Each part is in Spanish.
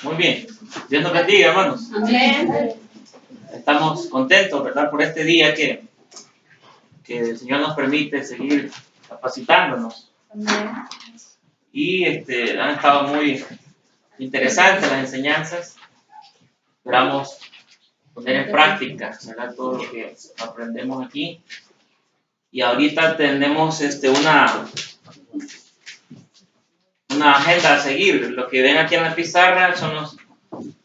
Muy bien. Dios nos bendiga, hermanos. Amén. Estamos contentos, ¿verdad? Por este día que el Señor nos permite seguir capacitándonos. Amén. Y han estado muy interesantes las enseñanzas. Esperamos poner en práctica, ¿verdad? Todo lo que aprendemos aquí. Y ahorita tenemos una agenda a seguir. Lo que ven aquí en la pizarra son los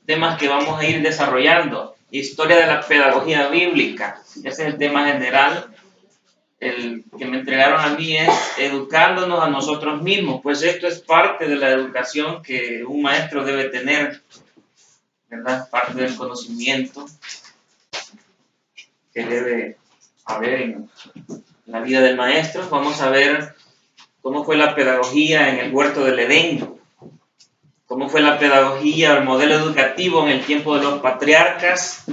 temas que vamos a ir desarrollando. Historia de la pedagogía bíblica. Ese es el tema general. El que me entregaron a mí es educándonos a nosotros mismos. Pues esto es parte de la educación que un maestro debe tener, ¿verdad? Parte del conocimiento que debe haber en la vida del maestro. Vamos a ver cómo fue la pedagogía en el huerto del Edén, cómo fue la pedagogía, el modelo educativo en el tiempo de los patriarcas,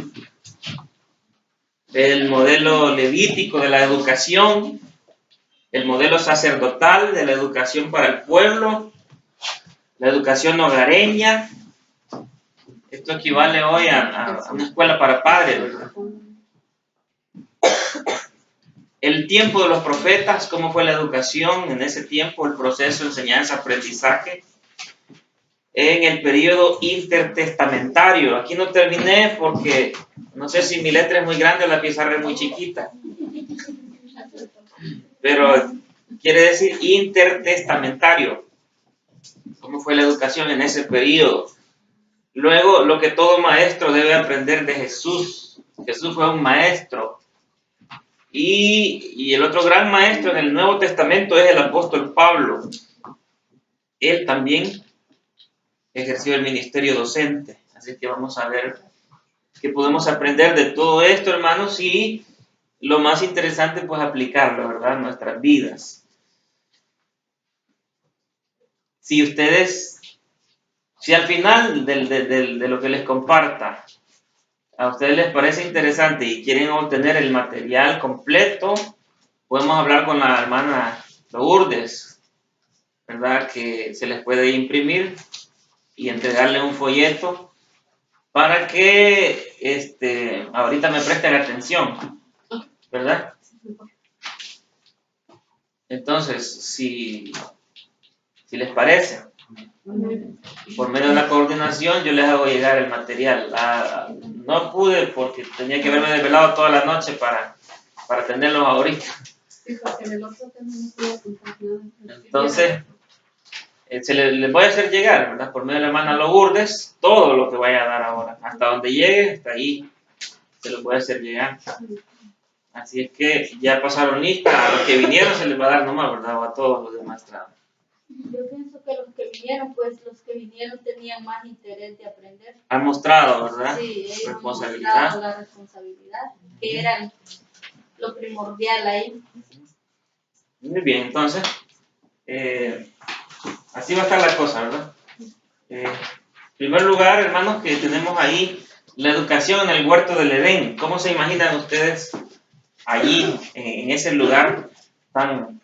el modelo levítico de la educación, el modelo sacerdotal de la educación para el pueblo, la educación hogareña. Esto equivale hoy a una escuela para padres, ¿verdad? El tiempo de los profetas, cómo fue la educación en ese tiempo, el proceso de enseñanza-aprendizaje. En el periodo intertestamentario. Aquí no terminé porque no sé si mi letra es muy grande o la pizarra es muy chiquita. Pero quiere decir intertestamentario. ¿Cómo fue la educación en ese periodo? Luego, lo que todo maestro debe aprender de Jesús. Jesús fue un maestro. Y el otro gran maestro en el Nuevo Testamento es el apóstol Pablo. Él también ejerció el ministerio docente. Así que vamos a ver qué podemos aprender de todo esto, hermanos, y lo más interesante, pues aplicarlo, ¿verdad?, en nuestras vidas. Si al final de lo que les comparta, a ustedes les parece interesante y quieren obtener el material completo, podemos hablar con la hermana Lourdes, ¿verdad?, que se les puede imprimir y entregarle un folleto para que ahorita me presten atención, ¿verdad? Entonces, si les parece, por medio de la coordinación yo les hago llegar el material. No pude porque tenía que haberme desvelado toda la noche para tenerlos ahorita. Entonces, les voy a hacer llegar, ¿verdad?, por medio de la hermana Lourdes, todo lo que vaya a dar ahora. Hasta donde llegue, hasta ahí se los voy a hacer llegar. Así es que ya pasaron lista. A los que vinieron se les va a dar nomás, ¿verdad?, o a todos los demás. Yo pienso que los que vinieron tenían más interés de aprender. Han mostrado, ¿verdad? Sí, ellos responsabilidad. Han mostrado la responsabilidad, que era lo primordial ahí. Muy bien, entonces, así va a estar la cosa, ¿verdad? En primer lugar, hermanos, que tenemos ahí la educación en el huerto del Edén. ¿Cómo se imaginan ustedes allí, en ese lugar tan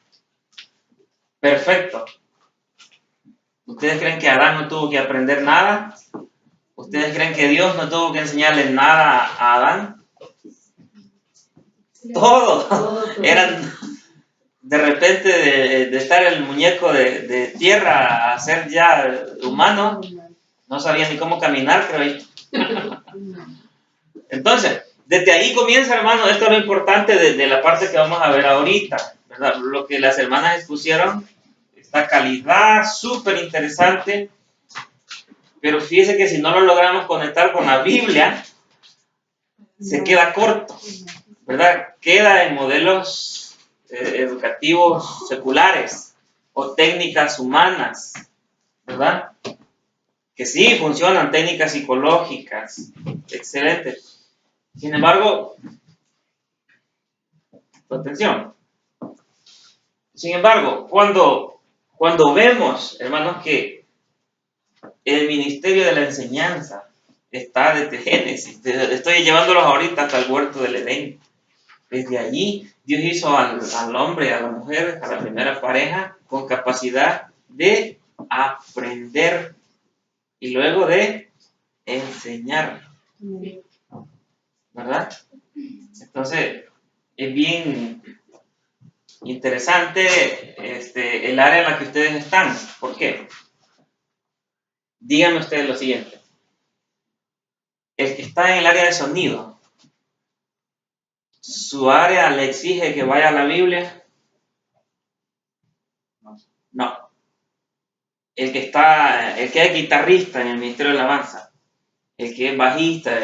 perfecto? ¿Ustedes creen que Adán no tuvo que aprender nada? ¿Ustedes creen que Dios no tuvo que enseñarle nada a Adán? Todo. Eran, de repente, de estar el muñeco de tierra a ser ya humano, no sabía ni cómo caminar, creo yo. Entonces, desde ahí comienza, hermano, esto es lo importante de la parte que vamos a ver ahorita, ¿verdad? Lo que las hermanas expusieron, esta calidad súper interesante, pero fíjese que si no lo logramos conectar con la Biblia, se queda corto, ¿verdad? Queda en modelos educativos seculares o técnicas humanas, ¿verdad? Que sí funcionan, técnicas psicológicas, excelente. Sin embargo, atención. Sin embargo, cuando vemos, hermanos, que el ministerio de la enseñanza está desde Génesis, estoy llevándolos ahorita hasta el huerto del Edén. Desde allí Dios hizo al hombre, a la mujer, a la primera pareja, con capacidad de aprender y luego de enseñar, ¿verdad? Entonces, es bien interesante el área en la que ustedes están. ¿Por qué? Díganme ustedes lo siguiente. El que está en el área de sonido, ¿su área le exige que vaya a la Biblia? No. El que es guitarrista en el Ministerio de Alabanza, el que es bajista,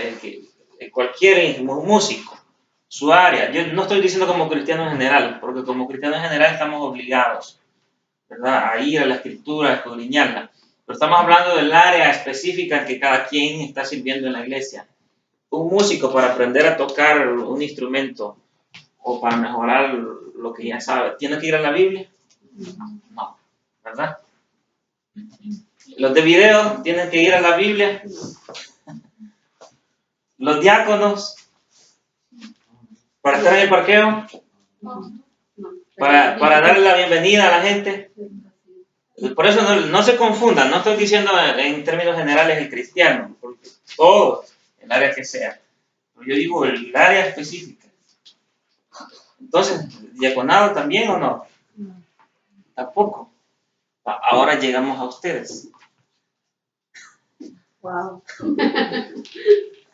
cualquier músico, su área. Yo no estoy diciendo como cristiano en general, porque como cristiano en general estamos obligados, ¿verdad?, a ir a la Escritura, a escudriñarla. Pero estamos hablando del área específica en que cada quien está sirviendo en la iglesia. Un músico para aprender a tocar un instrumento o para mejorar lo que ya sabe, ¿tiene que ir a la Biblia? No, ¿verdad? Los de video tienen que ir a la Biblia. Los diáconos, para estar en el parqueo, para darle la bienvenida a la gente. Por eso no se confundan, no estoy diciendo en términos generales el cristiano, porque todo, el área que sea. Yo digo el área específica. Entonces, ¿diaconado también o no? Tampoco. Ahora llegamos a ustedes. Wow.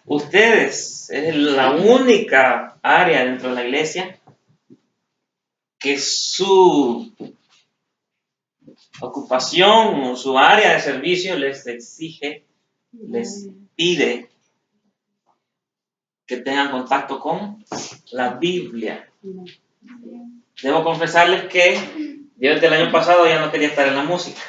Ustedes es la única área dentro de la iglesia que su ocupación o su área de servicio les exige, les pide que tengan contacto con la Biblia. Debo confesarles que yo desde el año pasado ya no quería estar en la música.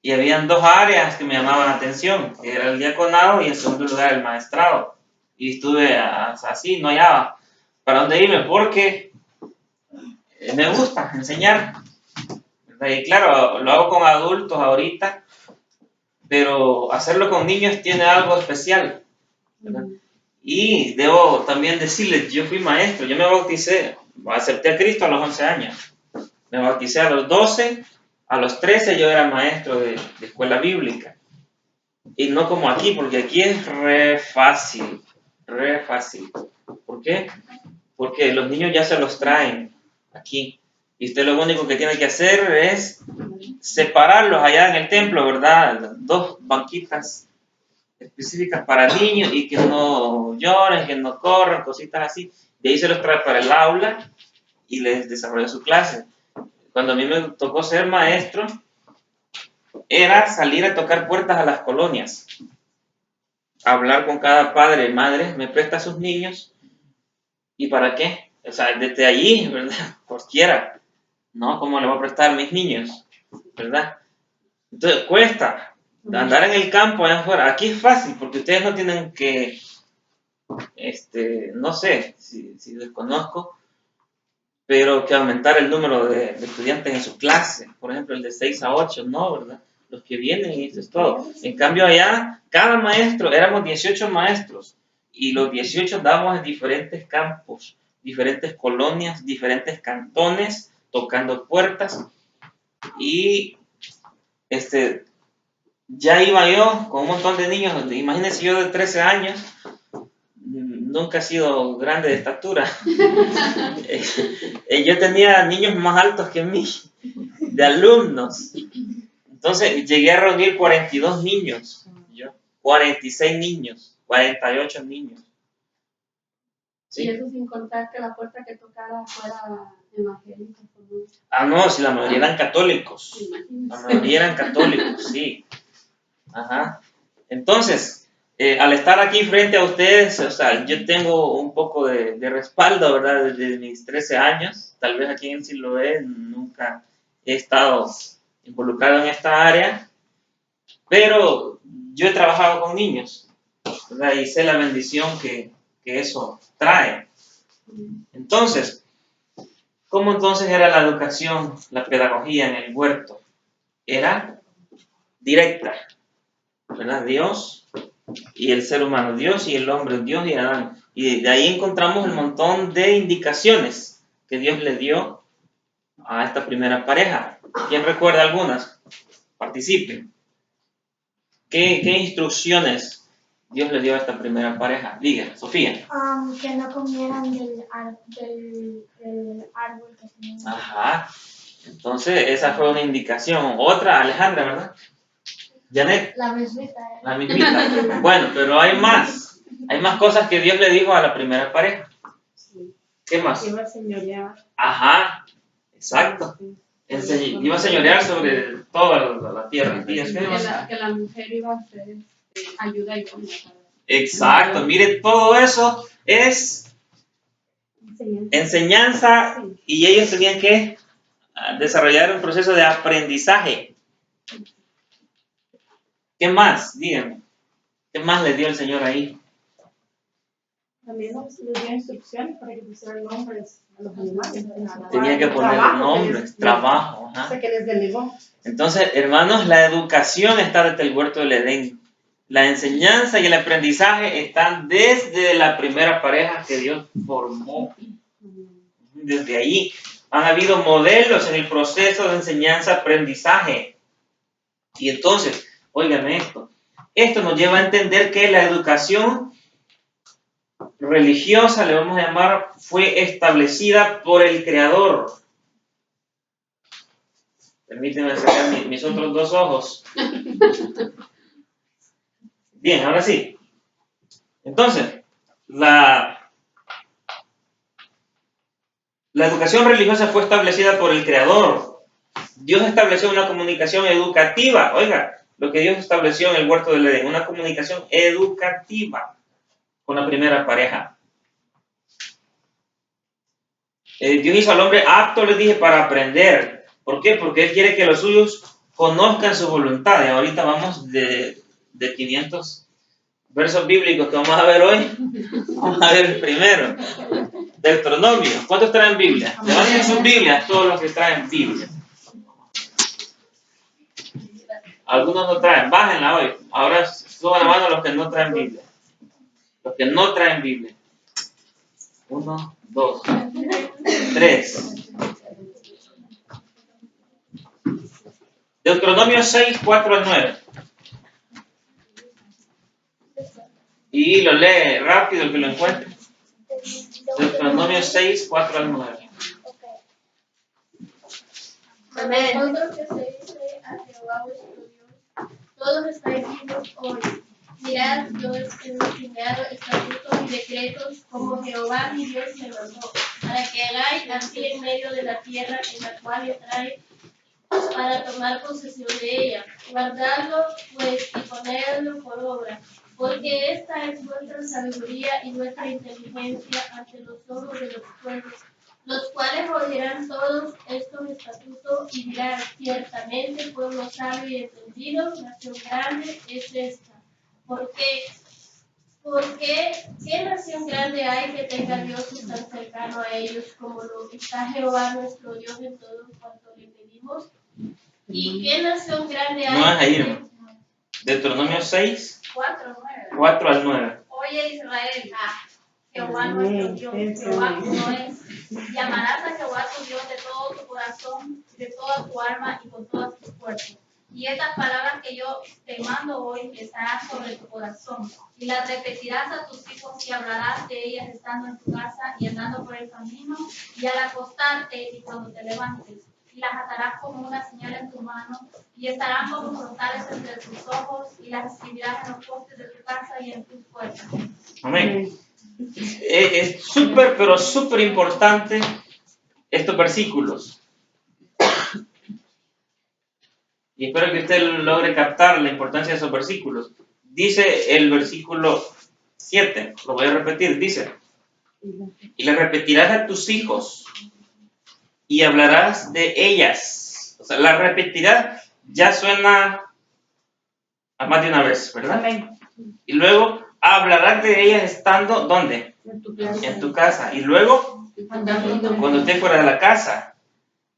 Y habían dos áreas que me llamaban la atención, que era el diaconado y en segundo lugar el maestrado. Y estuve así, no hallaba para dónde irme, porque me gusta enseñar. Y claro, lo hago con adultos ahorita, pero hacerlo con niños tiene algo especial, ¿verdad? Y debo también decirles, yo fui maestro, yo me bauticé, acepté a Cristo a los 11 años. Me bauticé a los 12, a los 13 yo era maestro de escuela bíblica. Y no como aquí, porque aquí es re fácil. ¿Por qué? Porque los niños ya se los traen aquí. Y usted lo único que tiene que hacer es separarlos allá en el templo, ¿verdad? Dos banquitas específicas para niños y que no lloren, que no corran, cositas así. De ahí se los trae para el aula y les desarrolla su clase. Cuando a mí me tocó ser maestro, era salir a tocar puertas a las colonias, hablar con cada padre y madre, me presta a sus niños, ¿y para qué? O sea, desde allí, ¿verdad? Cualquiera, ¿no? ¿Cómo le voy a prestar a mis niños? ¿Verdad? Entonces, cuesta andar en el campo allá afuera. Aquí es fácil, porque ustedes no tienen que, no sé si desconozco, pero que aumentar el número de estudiantes en su clase, por ejemplo, el de 6 a 8, no, ¿verdad? Los que vienen y eso es todo. En cambio allá, cada maestro, éramos 18 maestros, y los 18 dábamos en diferentes campos, diferentes colonias, diferentes cantones, tocando puertas, y ya iba yo con un montón de niños, imagínense yo de 13 años, nunca he sido grande de estatura. Yo tenía niños más altos que mí, de alumnos. Entonces llegué a reunir 42 niños, 46 niños, 48 niños. ¿Sí? Y eso sin contar que la puerta que tocara fuera evangélica. No, si la mayoría eran católicos. La mayoría eran católicos, sí. Ajá. Entonces, al estar aquí frente a ustedes, o sea, yo tengo un poco de respaldo, ¿verdad? Desde mis 13 años, tal vez aquí en Siloé nunca he estado involucrado en esta área, pero yo he trabajado con niños, ¿verdad? Y sé la bendición que eso trae. Entonces, ¿cómo entonces era la educación, la pedagogía en el huerto? Era directa, ¿verdad? Dios y el ser humano, Dios y el hombre, Dios y Adán. Y de ahí encontramos un montón de indicaciones que Dios le dio a esta primera pareja. ¿Quién recuerda algunas? Participe. ¿Qué instrucciones Dios le dio a esta primera pareja? Diga, Sofía. Que no comieran del árbol que tenían. Ajá. Entonces, esa fue una indicación. Otra, Alejandra, ¿verdad? Janet. La mismita. La mismita. Bueno, pero hay más. Hay más cosas que Dios le dijo a la primera pareja. ¿Qué más? Iba a señorear. Ajá. Exacto. Iba a señorear sobre toda la tierra. Que la mujer iba a hacer ayuda y comida. Exacto. Mire, todo eso es enseñanza y ellos tenían que desarrollar un proceso de aprendizaje. ¿Qué más? Díganme. ¿Qué más le dio el Señor ahí? También les dio instrucciones para que pusieran nombres a los animales. Tenía que poner nombres, trabajo. Ajá. Que les delegó. Entonces, hermanos, la educación está desde el huerto del Edén. La enseñanza y el aprendizaje están desde la primera pareja que Dios formó. Desde ahí han habido modelos en el proceso de enseñanza-aprendizaje. Y entonces, óigame esto. Esto nos lleva a entender que la educación religiosa, le vamos a llamar, fue establecida por el Creador. Permíteme sacar mis otros dos ojos. Bien, ahora sí. Entonces, la educación religiosa fue establecida por el Creador. Dios estableció una comunicación educativa. Oiga, lo que Dios estableció en el huerto del Edén, una comunicación educativa con la primera pareja. Dios hizo al hombre apto, les dije, para aprender. ¿Por qué? Porque Él quiere que los suyos conozcan su voluntad. Y ahorita vamos de 500 versos bíblicos que vamos a ver hoy. Vamos a ver el primero. Deuteronomio. ¿Cuántos traen Biblia? Levanten sus Biblias, todos los que traen Biblia. Algunos no traen, bájenla hoy. Ahora suban la mano los que no traen Biblia. Los que no traen Biblia. 1, 2, 3. Deuteronomio 6, 4 al 9. Y lo lee rápido el que lo encuentre. Deuteronomio 6, 4 al 9. Vosotros que se dice a Jehová vuestro Dios, todos estáis vivos hoy. Mirad, yo os he enseñado estatutos y decretos como Jehová mi Dios me mandó, para que hagáis así en medio de la tierra en la cual entráis para tomar posesión de ella. Guardadlo pues y ponedlo por obra, porque esta es vuestra sabiduría y vuestra inteligencia ante los ojos de los pueblos, los cuales oirán todos estos estatutos y dirán: ciertamente pueblo sabio y entendido, nación grande es esta. Porque ¿qué nación grande hay que tenga dioses tan cercano a ellos como lo está Jehová nuestro Dios en todo cuanto le pedimos? ¿Y qué nación grande hay? No vas a ir. Deuteronomio 6, 4 al 9. Oye Israel, Jehová nuestro Dios, Jehová uno es. Llamarás a Jehová tu Dios de todo tu corazón, de toda tu alma y con todas tus fuerzas. Y estas palabras que yo te mando hoy estarán sobre tu corazón, y las repetirás a tus hijos y hablarás de ellas estando en tu casa y andando por el camino y al acostarte y cuando te levantes. Y las atarás como una señal en tu mano y estarán como frontales entre tus ojos y las escribirás en los postes de tu casa y en tus puertas. Amén. Es súper, pero súper importante estos versículos. Y espero que usted logre captar la importancia de esos versículos. Dice el versículo 7, lo voy a repetir, dice: y le repetirás a tus hijos y hablarás de ellas. O sea, la repetirás ya suena a más de una vez, ¿verdad? Amén. Y luego hablarás de ellas estando, ¿dónde? En En tu casa. Y luego, cuando estés fuera de la casa.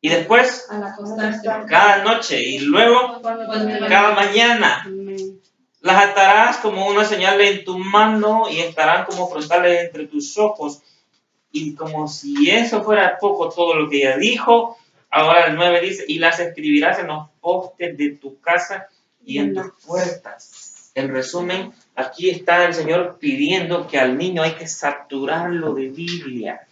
Y después, al acostarse. cada noche. Y luego, cada mañana. Amén. Las atarás como una señal en tu mano y estarán como frontales entre tus ojos. Y como si eso fuera poco todo lo que ella dijo, ahora el 9 dice, y las escribirás en los postes de tu casa y en tus puertas. En resumen, aquí está el Señor pidiendo que al niño hay que saturarlo de Biblia.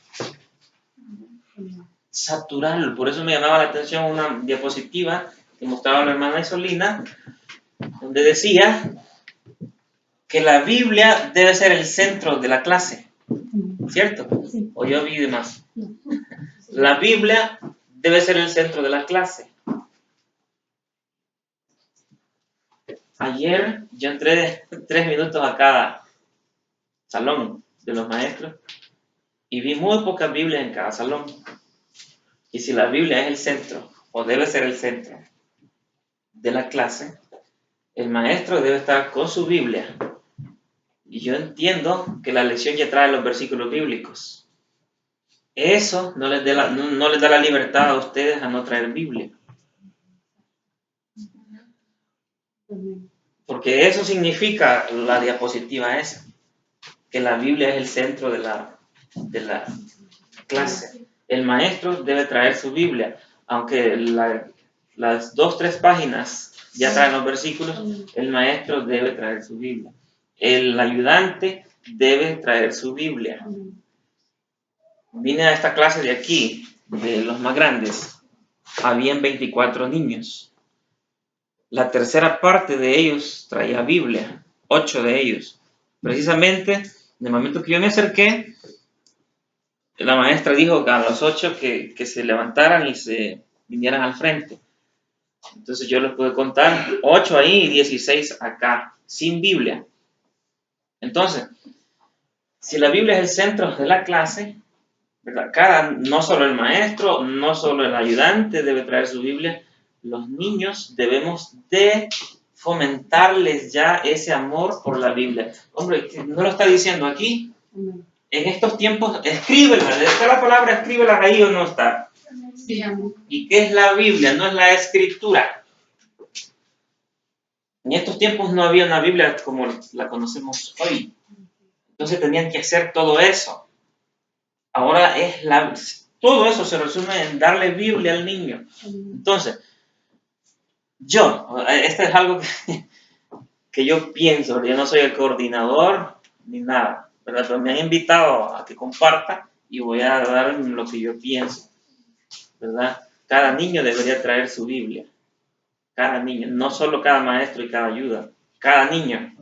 Saturarlo. Por eso me llamaba la atención una diapositiva que mostraba la hermana Isolina, donde decía que la Biblia debe ser el centro de la clase. ¿Cierto? Sí. ¿O yo vi de más? La Biblia debe ser el centro de la clase. Ayer yo entré 3 minutos a cada salón de los maestros y vi muy pocas Biblias en cada salón. Y si la Biblia es el centro, o debe ser el centro de la clase, el maestro debe estar con su Biblia. Y yo entiendo que la lección ya trae los versículos bíblicos. Eso no les da la libertad a ustedes a no traer Biblia. Porque eso significa la diapositiva esa, que la Biblia es el centro de la clase. El maestro debe traer su Biblia, aunque las 2-3 páginas ya traen los versículos, el maestro debe traer su Biblia. El ayudante debe traer su Biblia. Vine a esta clase de aquí, de los más grandes, habían 24 niños. La tercera parte de ellos traía Biblia, 8 de ellos. Precisamente, en el momento que yo me acerqué, la maestra dijo a los 8 que se levantaran y se vinieran al frente. Entonces yo les pude contar 8 ahí y 16 acá, sin Biblia. Entonces, si la Biblia es el centro de la clase, ¿verdad? No solo el maestro, no solo el ayudante debe traer su Biblia, los niños debemos de fomentarles ya ese amor por la Biblia. Hombre, ¿no lo está diciendo aquí? En estos tiempos, escríbela, ¿está la palabra escríbela ahí o no está? Sí, amén. ¿Y qué es la Biblia? No es la escritura. En estos tiempos no había una Biblia como la conocemos hoy. Entonces tenían que hacer todo eso. Ahora todo eso se resume en darle Biblia al niño. Entonces, esto es algo que yo pienso, yo no soy el coordinador ni nada, ¿verdad? Pero me han invitado a que comparta y voy a dar lo que yo pienso, ¿verdad? Cada niño debería traer su Biblia. Cada niño, no solo cada maestro y cada ayuda, cada niño.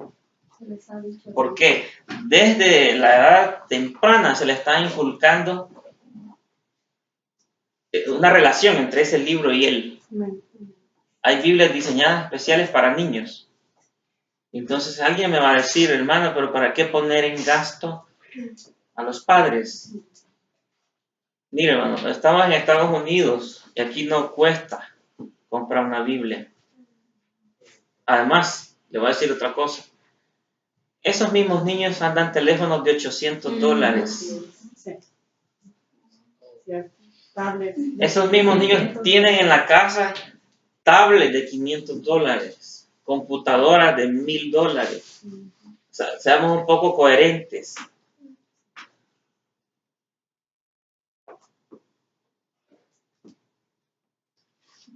¿Por qué? Desde la edad temprana se le está inculcando una relación entre ese libro y él. Hay Biblias diseñadas especiales para niños. Entonces alguien me va a decir, hermano, pero ¿para qué poner en gasto a los padres? Mire, hermano, estamos en Estados Unidos y aquí no cuesta comprar una Biblia. Además, le voy a decir otra cosa. Esos mismos niños andan teléfonos de $800. Sí. Esos mismos niños tienen en la casa tablets de $500, computadoras de $1,000. O sea, seamos un poco coherentes.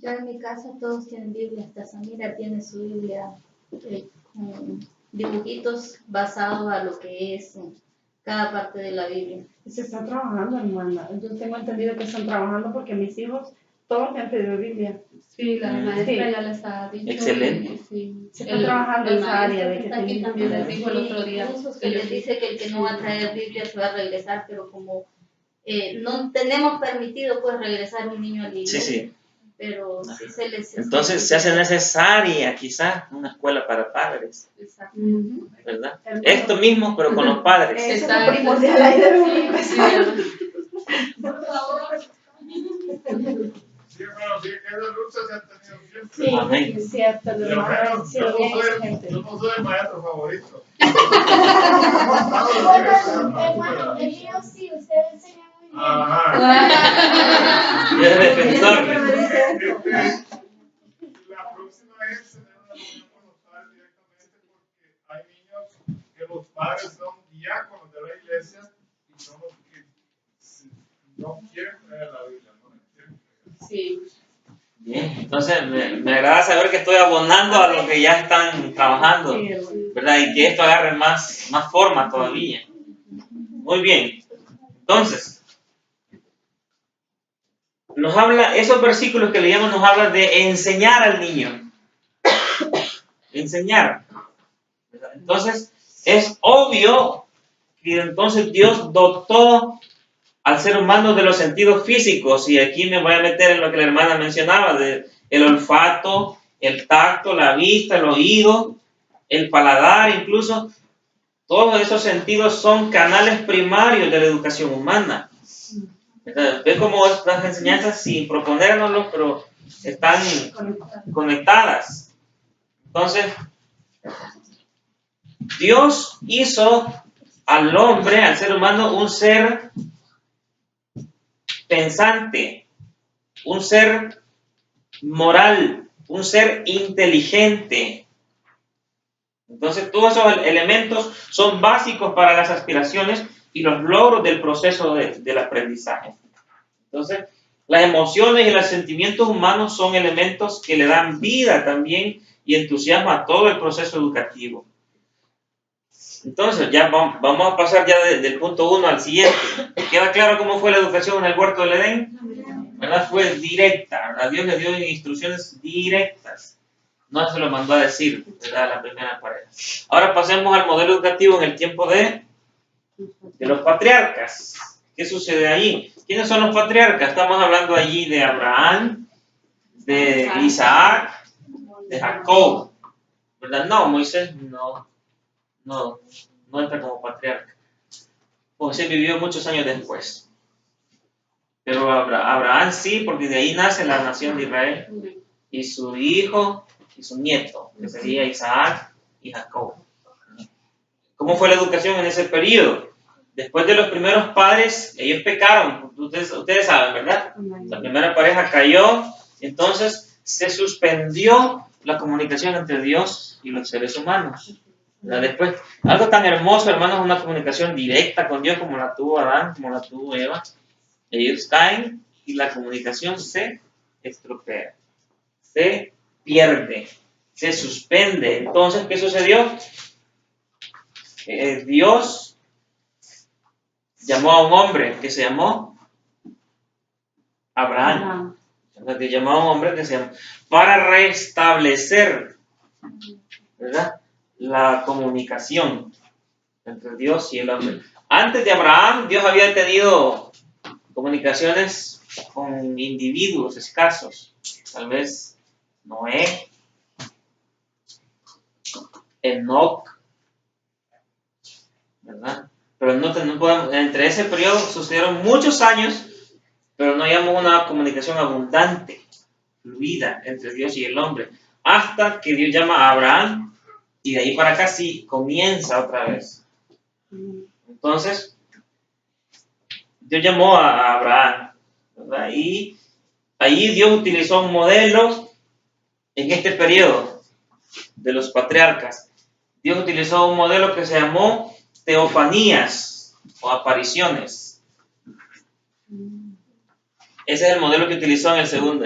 Yo en mi casa todos tienen Biblia, hasta Samira tiene su Biblia con dibujitos basados a lo que es cada parte de la Biblia. Se está trabajando, hermana. Yo tengo entendido que están trabajando porque mis hijos todos me han pedido Biblia. Sí, la maestra Sí. ya les ha dicho. Excelente. Sí. Se está trabajando en esa área de que está aquí también les dijo el otro día. Incluso se les dice que el que no va a traer Biblia se va a regresar, pero como no tenemos permitido pues regresar un niño a la iglesia. Sí. Pero sí se les... Entonces se hace necesaria quizás una escuela para padres, Exacto. ¿verdad? Esto mismo, pero con los padres. Eso es lo primordial ahí debemos empezar. Por favor. Sí, hermano, sí, que esas luchas se han tenido siempre. Sí, Amén. es cierto, los Pero hermanos han menos, sido bien exigentes. yo no soy el maestro favorito. Hermano, el mío sí, usted enseña muy bien. Ajá. Yo era defensor. La próxima es tener una reunión con los padres directamente porque hay niños que los padres son diáconos de la iglesia y son los que Sí. Bien, entonces me agrada saber que estoy abonando a lo que ya están trabajando, Sí, hermano. ¿verdad? Y que esto agarre más forma todavía. Muy bien. Entonces, nos habla, esos versículos que leíamos nos hablan de enseñar al niño. Enseñar. ¿Verdad? Entonces, es obvio que entonces Dios dotó al ser humano de los sentidos físicos, y aquí me voy a meter en lo que la hermana mencionaba, de el olfato, el tacto, la vista, el oído, el paladar, incluso todos esos sentidos son canales primarios de la educación humana. Ve cómo estas enseñanzas, sin proponérnoslo, pero están conectadas. Entonces, Dios hizo al hombre, al ser humano, un ser pensante, un ser moral, un ser inteligente. Entonces, todos esos elementos son básicos para las aspiraciones y los logros del proceso del aprendizaje. Entonces, las emociones y los sentimientos humanos son elementos que le dan vida también y entusiasmo a todo el proceso educativo. Entonces, ya vamos a pasar ya del punto 1 al siguiente. ¿Queda claro cómo fue la educación en el huerto del Edén? ¿Verdad? Fue directa, ¿verdad? Dios le dio instrucciones directas. No se lo mandó a decir, ¿verdad? La primera pareja. Ahora pasemos al modelo educativo en el tiempo de los patriarcas. ¿Qué sucede allí? ¿Quiénes son los patriarcas? Estamos hablando allí de Abraham, de Isaac, de Jacob, ¿verdad? No, Moisés no entra como patriarca. Moisés vivió muchos años después. Pero Abraham sí, porque de ahí nace la nación de Israel. Y su hijo y su nieto, que sería Isaac y Jacob. ¿Cómo fue la educación en ese periodo? Después de los primeros padres, ellos pecaron. Ustedes saben, ¿verdad? La primera pareja cayó, entonces se suspendió la comunicación entre Dios y los seres humanos. Después, algo tan hermoso, hermanos, una comunicación directa con Dios como la tuvo Adán, como la tuvo Eva. Ellos caen y la comunicación se estropea, se pierde, se suspende. Entonces, ¿qué sucedió? Dios llamó a un hombre que se llamó Abraham. Dios llamó a un hombre que se llamó para restablecer, ¿verdad?, la comunicación entre Dios y el hombre. Antes de Abraham, Dios había tenido comunicaciones con individuos escasos, tal vez Noé, Enoc, ¿verdad? Pero no podemos, entre ese periodo sucedieron muchos años, pero no hayamos una comunicación abundante, fluida entre Dios y el hombre, hasta que Dios llama a Abraham, y de ahí para acá sí comienza otra vez. Entonces, Dios llamó a Abraham, ¿verdad? Y ahí Dios utilizó un modelo en este periodo de los patriarcas. Dios utilizó un modelo que se llamó teofanías o apariciones. Ese es el modelo que utilizó en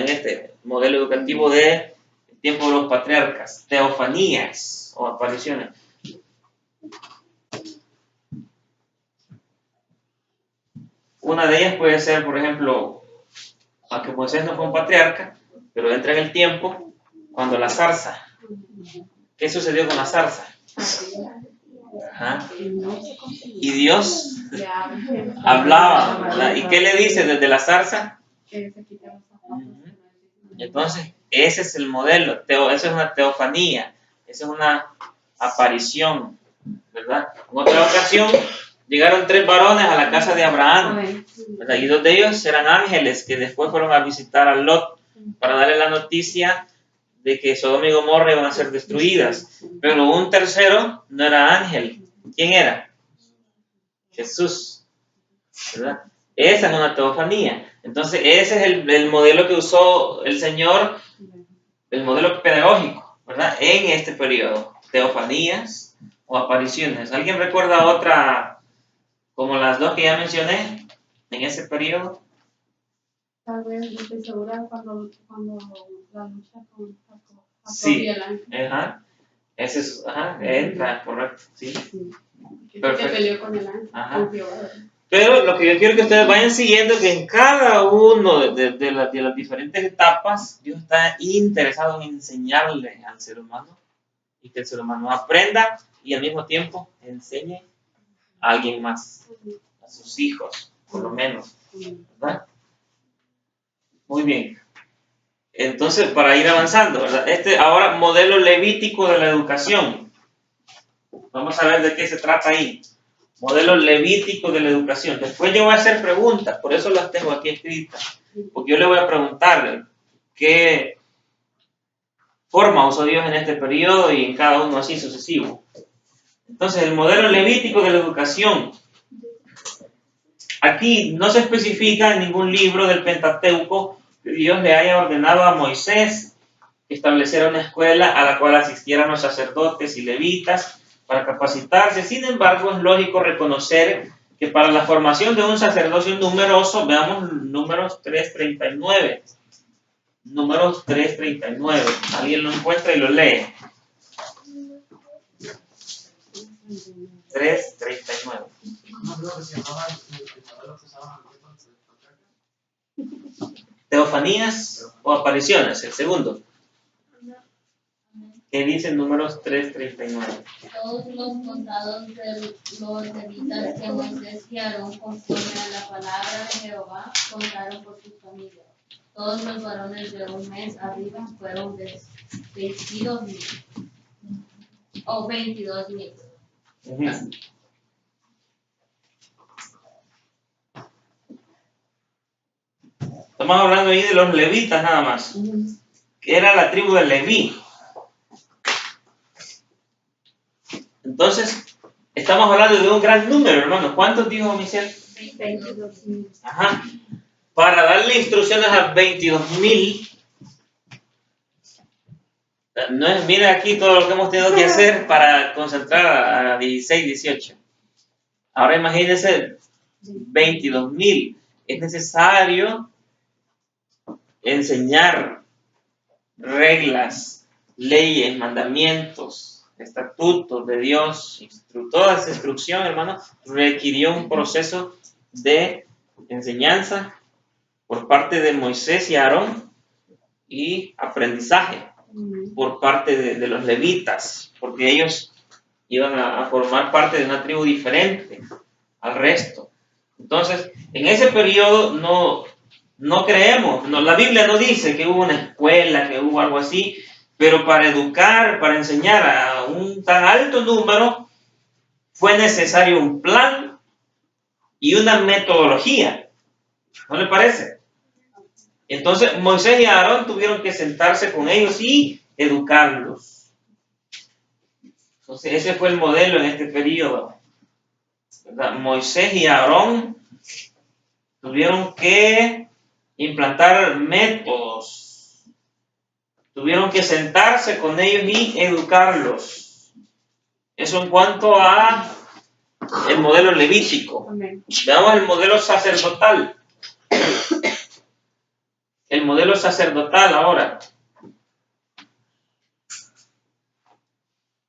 este modelo educativo de tiempo de los patriarcas, teofanías o apariciones. Una de ellas puede ser, por ejemplo, aunque Moisés no fue un patriarca, pero entra en el tiempo cuando la zarza. ¿Qué sucedió con la zarza? Ajá. Y Dios hablaba, ¿verdad? ¿Y qué le dice desde la zarza? Entonces, ese es el modelo. Eso es una teofanía, esa es una aparición, ¿verdad? En otra ocasión, llegaron 3 varones a la casa de Abraham, ¿verdad? Y 2 de ellos eran ángeles que después fueron a visitar a Lot para darle la noticia de que Sodoma y Gomorra iban a ser destruidas. Pero un tercero no era ángel. ¿Quién era? Jesús, ¿verdad? Esa es una teofanía. Entonces, ese es el modelo que usó el Señor, el modelo pedagógico, ¿verdad? En este periodo, teofanías o apariciones. ¿Alguien recuerda otra, como las 2 que ya mencioné, en ese periodo? Tal vez no estoy segura cuando la lucha con Jacob Sí. y el ángel. Ajá. Ese es, ajá, entra, correcto, sí. Sí. Que Perfecto. peleó con el ángel, Ajá. con Jehová. Pero lo que yo quiero que ustedes vayan siguiendo es que en cada uno de las diferentes etapas, Dios está interesado en enseñarle al ser humano y que el ser humano aprenda y al mismo tiempo enseñe a alguien más, a sus hijos, por lo menos, ¿verdad? Muy bien. Entonces, para ir avanzando, ¿verdad? Ahora, modelo levítico de la educación. Vamos a ver de qué se trata ahí. Modelo levítico de la educación. Después yo voy a hacer preguntas, por eso las tengo aquí escritas. Porque yo le voy a preguntar qué forma usó Dios en este periodo y en cada uno así sucesivo. Entonces, el modelo levítico de la educación. Aquí no se especifica en ningún libro del Pentateuco que Dios le haya ordenado a Moisés que estableciera una escuela a la cual asistieran los sacerdotes y levitas para capacitarse. Sin embargo, es lógico reconocer que para la formación de un sacerdocio numeroso, veamos Números 3:39. Números 3:39. Alguien lo encuentra y lo lee. 3:39. Teofanías o apariciones, el segundo. ¿Qué dice Números 3:39? Todos los contados de los levitas que Moisés y Aarón, conforme a la palabra de Jehová, contaron por sus familias. Todos los varones de un mes arriba fueron 22,000. O 22,000. Ujú. Estamos hablando ahí de los levitas nada más, que era la tribu de Leví. Entonces, estamos hablando de un gran número, hermanos. ¿Cuántos dijo Michelle? 22,000. Ajá. Para darle instrucciones a 22,000. No es, mira aquí todo lo que hemos tenido que hacer para concentrar a 16, 18. Ahora imagínense 22,000. Es necesario enseñar reglas, leyes, mandamientos, estatutos de Dios. Toda esa instrucción, hermano, requirió un proceso de enseñanza por parte de Moisés y Aarón y aprendizaje por parte de los levitas, porque ellos iban a formar parte de una tribu diferente al resto. Entonces, en ese periodo no creemos, la Biblia no dice que hubo una escuela, que hubo algo así, pero para educar, para enseñar a un tan alto número, fue necesario un plan y una metodología. ¿No le parece? Entonces, Moisés y Aarón tuvieron que sentarse con ellos y educarlos. Entonces, ese fue el modelo en este periodo, ¿verdad? Moisés y Aarón tuvieron que implantar métodos, tuvieron que sentarse con ellos y educarlos. Eso en cuanto a el modelo levítico. Amén. Veamos el modelo sacerdotal. El modelo sacerdotal ahora.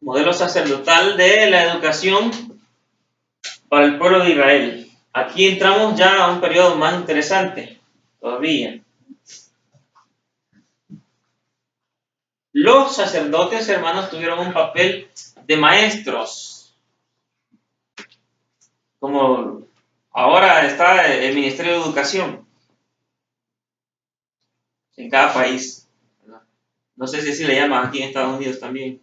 Modelo sacerdotal de la educación para el pueblo de Israel. Aquí entramos ya a un periodo más interesante todavía. Los sacerdotes, hermanos, tuvieron un papel de maestros. Como ahora está el Ministerio de Educación en cada país. No sé si así le llaman aquí en Estados Unidos también.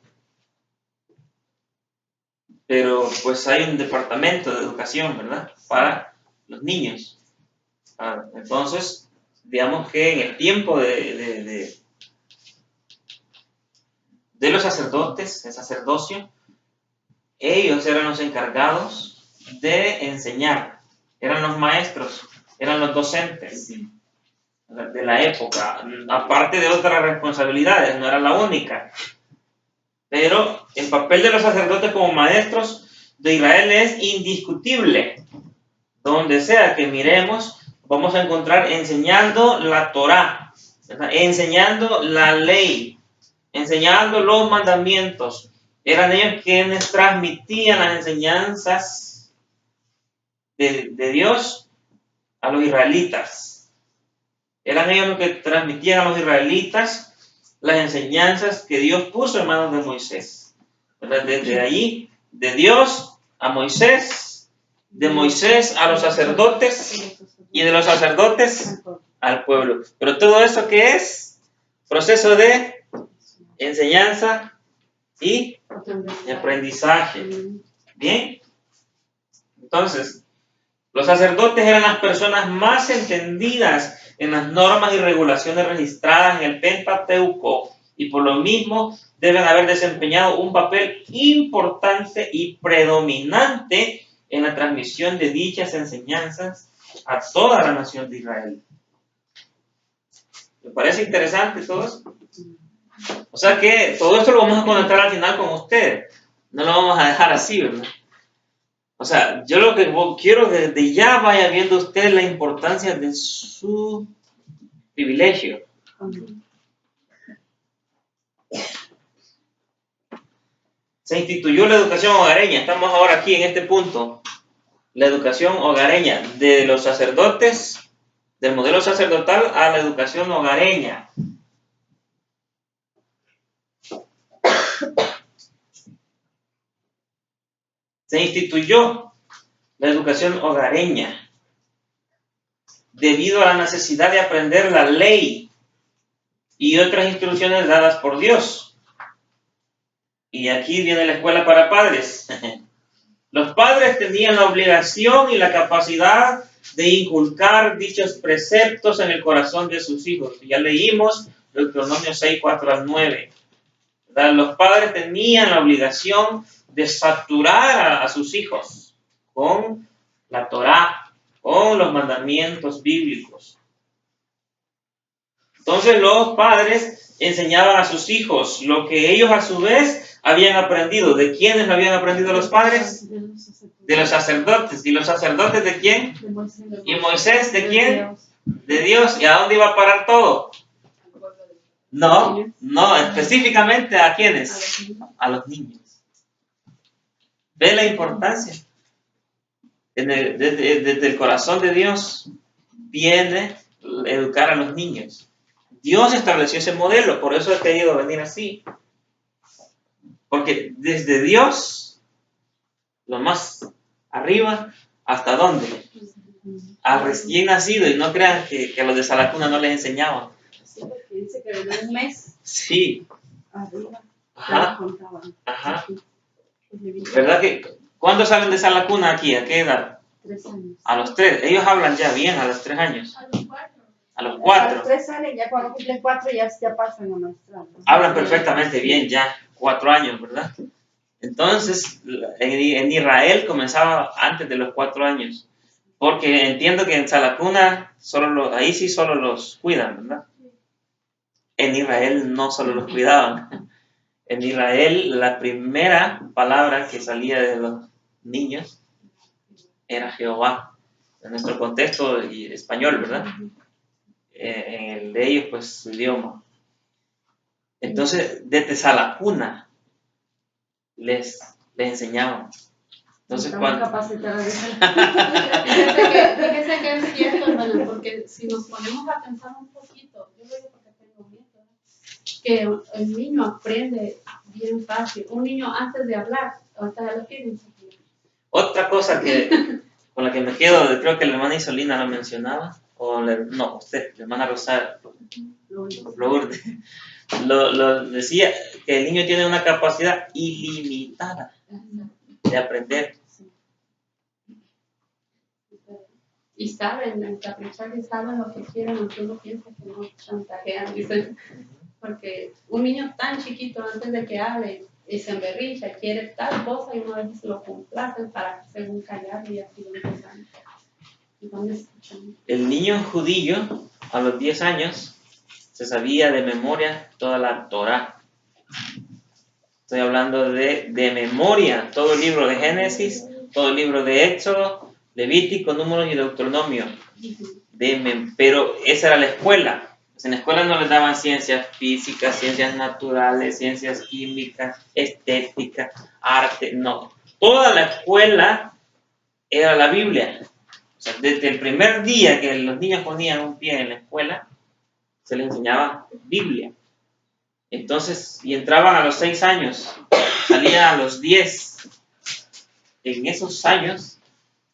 Pero pues hay un departamento de educación, ¿verdad? Para los niños. Entonces, digamos que en el tiempo de los sacerdotes, el sacerdocio, ellos eran los encargados de enseñar, eran los maestros, eran los docentes de la época, aparte de otras responsabilidades, no era la única. Pero el papel de los sacerdotes como maestros de Israel es indiscutible. Donde sea que miremos, vamos a encontrar enseñando la Torá, ¿verdad? Enseñando la ley, enseñando los mandamientos. Eran ellos quienes transmitían las enseñanzas de Dios a los israelitas. Eran ellos los que transmitían a los israelitas las enseñanzas que Dios puso en manos de Moisés, ¿verdad? Desde allí, de Dios a Moisés, de Moisés a los sacerdotes y de los sacerdotes al pueblo. Pero todo eso, ¿qué es? Proceso de enseñanza y aprendizaje. Bien. Entonces, los sacerdotes eran las personas más entendidas en las normas y regulaciones registradas en el Pentateuco y por lo mismo deben haber desempeñado un papel importante y predominante en la transmisión de dichas enseñanzas a toda la nación de Israel. ¿Me parece interesante todo esto? O sea que todo esto lo vamos a conectar al final con usted. No lo vamos a dejar así, ¿verdad? O sea, yo lo que quiero que desde ya vaya viendo usted la importancia de su privilegio. Se instituyó la educación hogareña. Estamos ahora aquí en este punto. La educación hogareña de los sacerdotes, del modelo sacerdotal a la educación hogareña. Se instituyó la educación hogareña debido a la necesidad de aprender la ley y otras instrucciones dadas por Dios. Y aquí viene la escuela para padres. Los padres tenían la obligación y la capacidad de inculcar dichos preceptos en el corazón de sus hijos. Ya leímos Deuteronomio 6, 4 al 9. Los padres tenían la obligación de saturar a sus hijos con la Torá, con los mandamientos bíblicos. Entonces los padres enseñaban a sus hijos lo que ellos a su vez habían aprendido. ¿De quiénes habían aprendido los padres? De los sacerdotes. ¿Y los sacerdotes de quién? ¿Y Moisés de quién? De Dios. ¿Y a dónde iba a parar todo? No, específicamente ¿a quiénes? A los niños. ¿Ve la importancia? Desde el corazón de Dios viene educar a los niños. Dios estableció ese modelo, por eso he querido venir así. Porque desde Dios, lo más arriba, ¿hasta dónde? Al recién nacido, y no crean que a los de Salacuna no les enseñaban. Sí, porque dice que desde un mes Sí. arriba. Ajá. Contaban. Ajá. ¿Verdad que cuándo salen de Salacuna aquí? ¿A qué edad? 3 años. A los 3. Ellos hablan ya bien a los 3 años. A los 4. A los A 4. los 3 salen, ya cuando cumplen 4 ya pasan a maestrar. Hablan perfectamente bien ya. 4 años, ¿verdad? Entonces, en Israel comenzaba antes de los 4 años. Porque entiendo que en Salacuna ahí sí solo los cuidan, ¿verdad? En Israel no solo los cuidaban. En Israel la primera palabra que salía de los niños era Jehová. En nuestro contexto español, ¿verdad? En el de ellos, pues su idioma. Entonces, desde Salacuna les enseñaban. Entonces, cuando... Fíjese que es cierto, hermano, porque si nos ponemos a pensar un poquito, yo lo digo porque tengo miedo, que el niño aprende bien fácil. Un niño antes de hablar, ahorita ya lo tiene. Otra cosa con la que me quedo, creo que la hermana Isolina lo mencionaba, no, usted, la hermana Rosario, Lourdes, lo decía, que el niño tiene una capacidad ilimitada de aprender. Y saben, el aprendizaje saben lo que quieren, aunque uno piensa que no chantajean, dicen. Porque un niño tan chiquito, antes de que hable, y se emberricha, quiere tal cosa, y una vez lo complacen para según callar y así lo empiezan. El niño judío, a los 10 años, se sabía de memoria toda la Torá. Estoy hablando de memoria, todo el libro de Génesis, todo el libro de Éxodo, Levítico, Números y Deuteronomio. pero esa era la escuela. En la escuela no les daban ciencias físicas, ciencias naturales, ciencias químicas, estética, arte, no. Toda la escuela era la Biblia. O sea, desde el primer día que los niños ponían un pie en la escuela, se les enseñaba Biblia. Entonces, y entraban a los 6 años, salían a los 10. En esos años,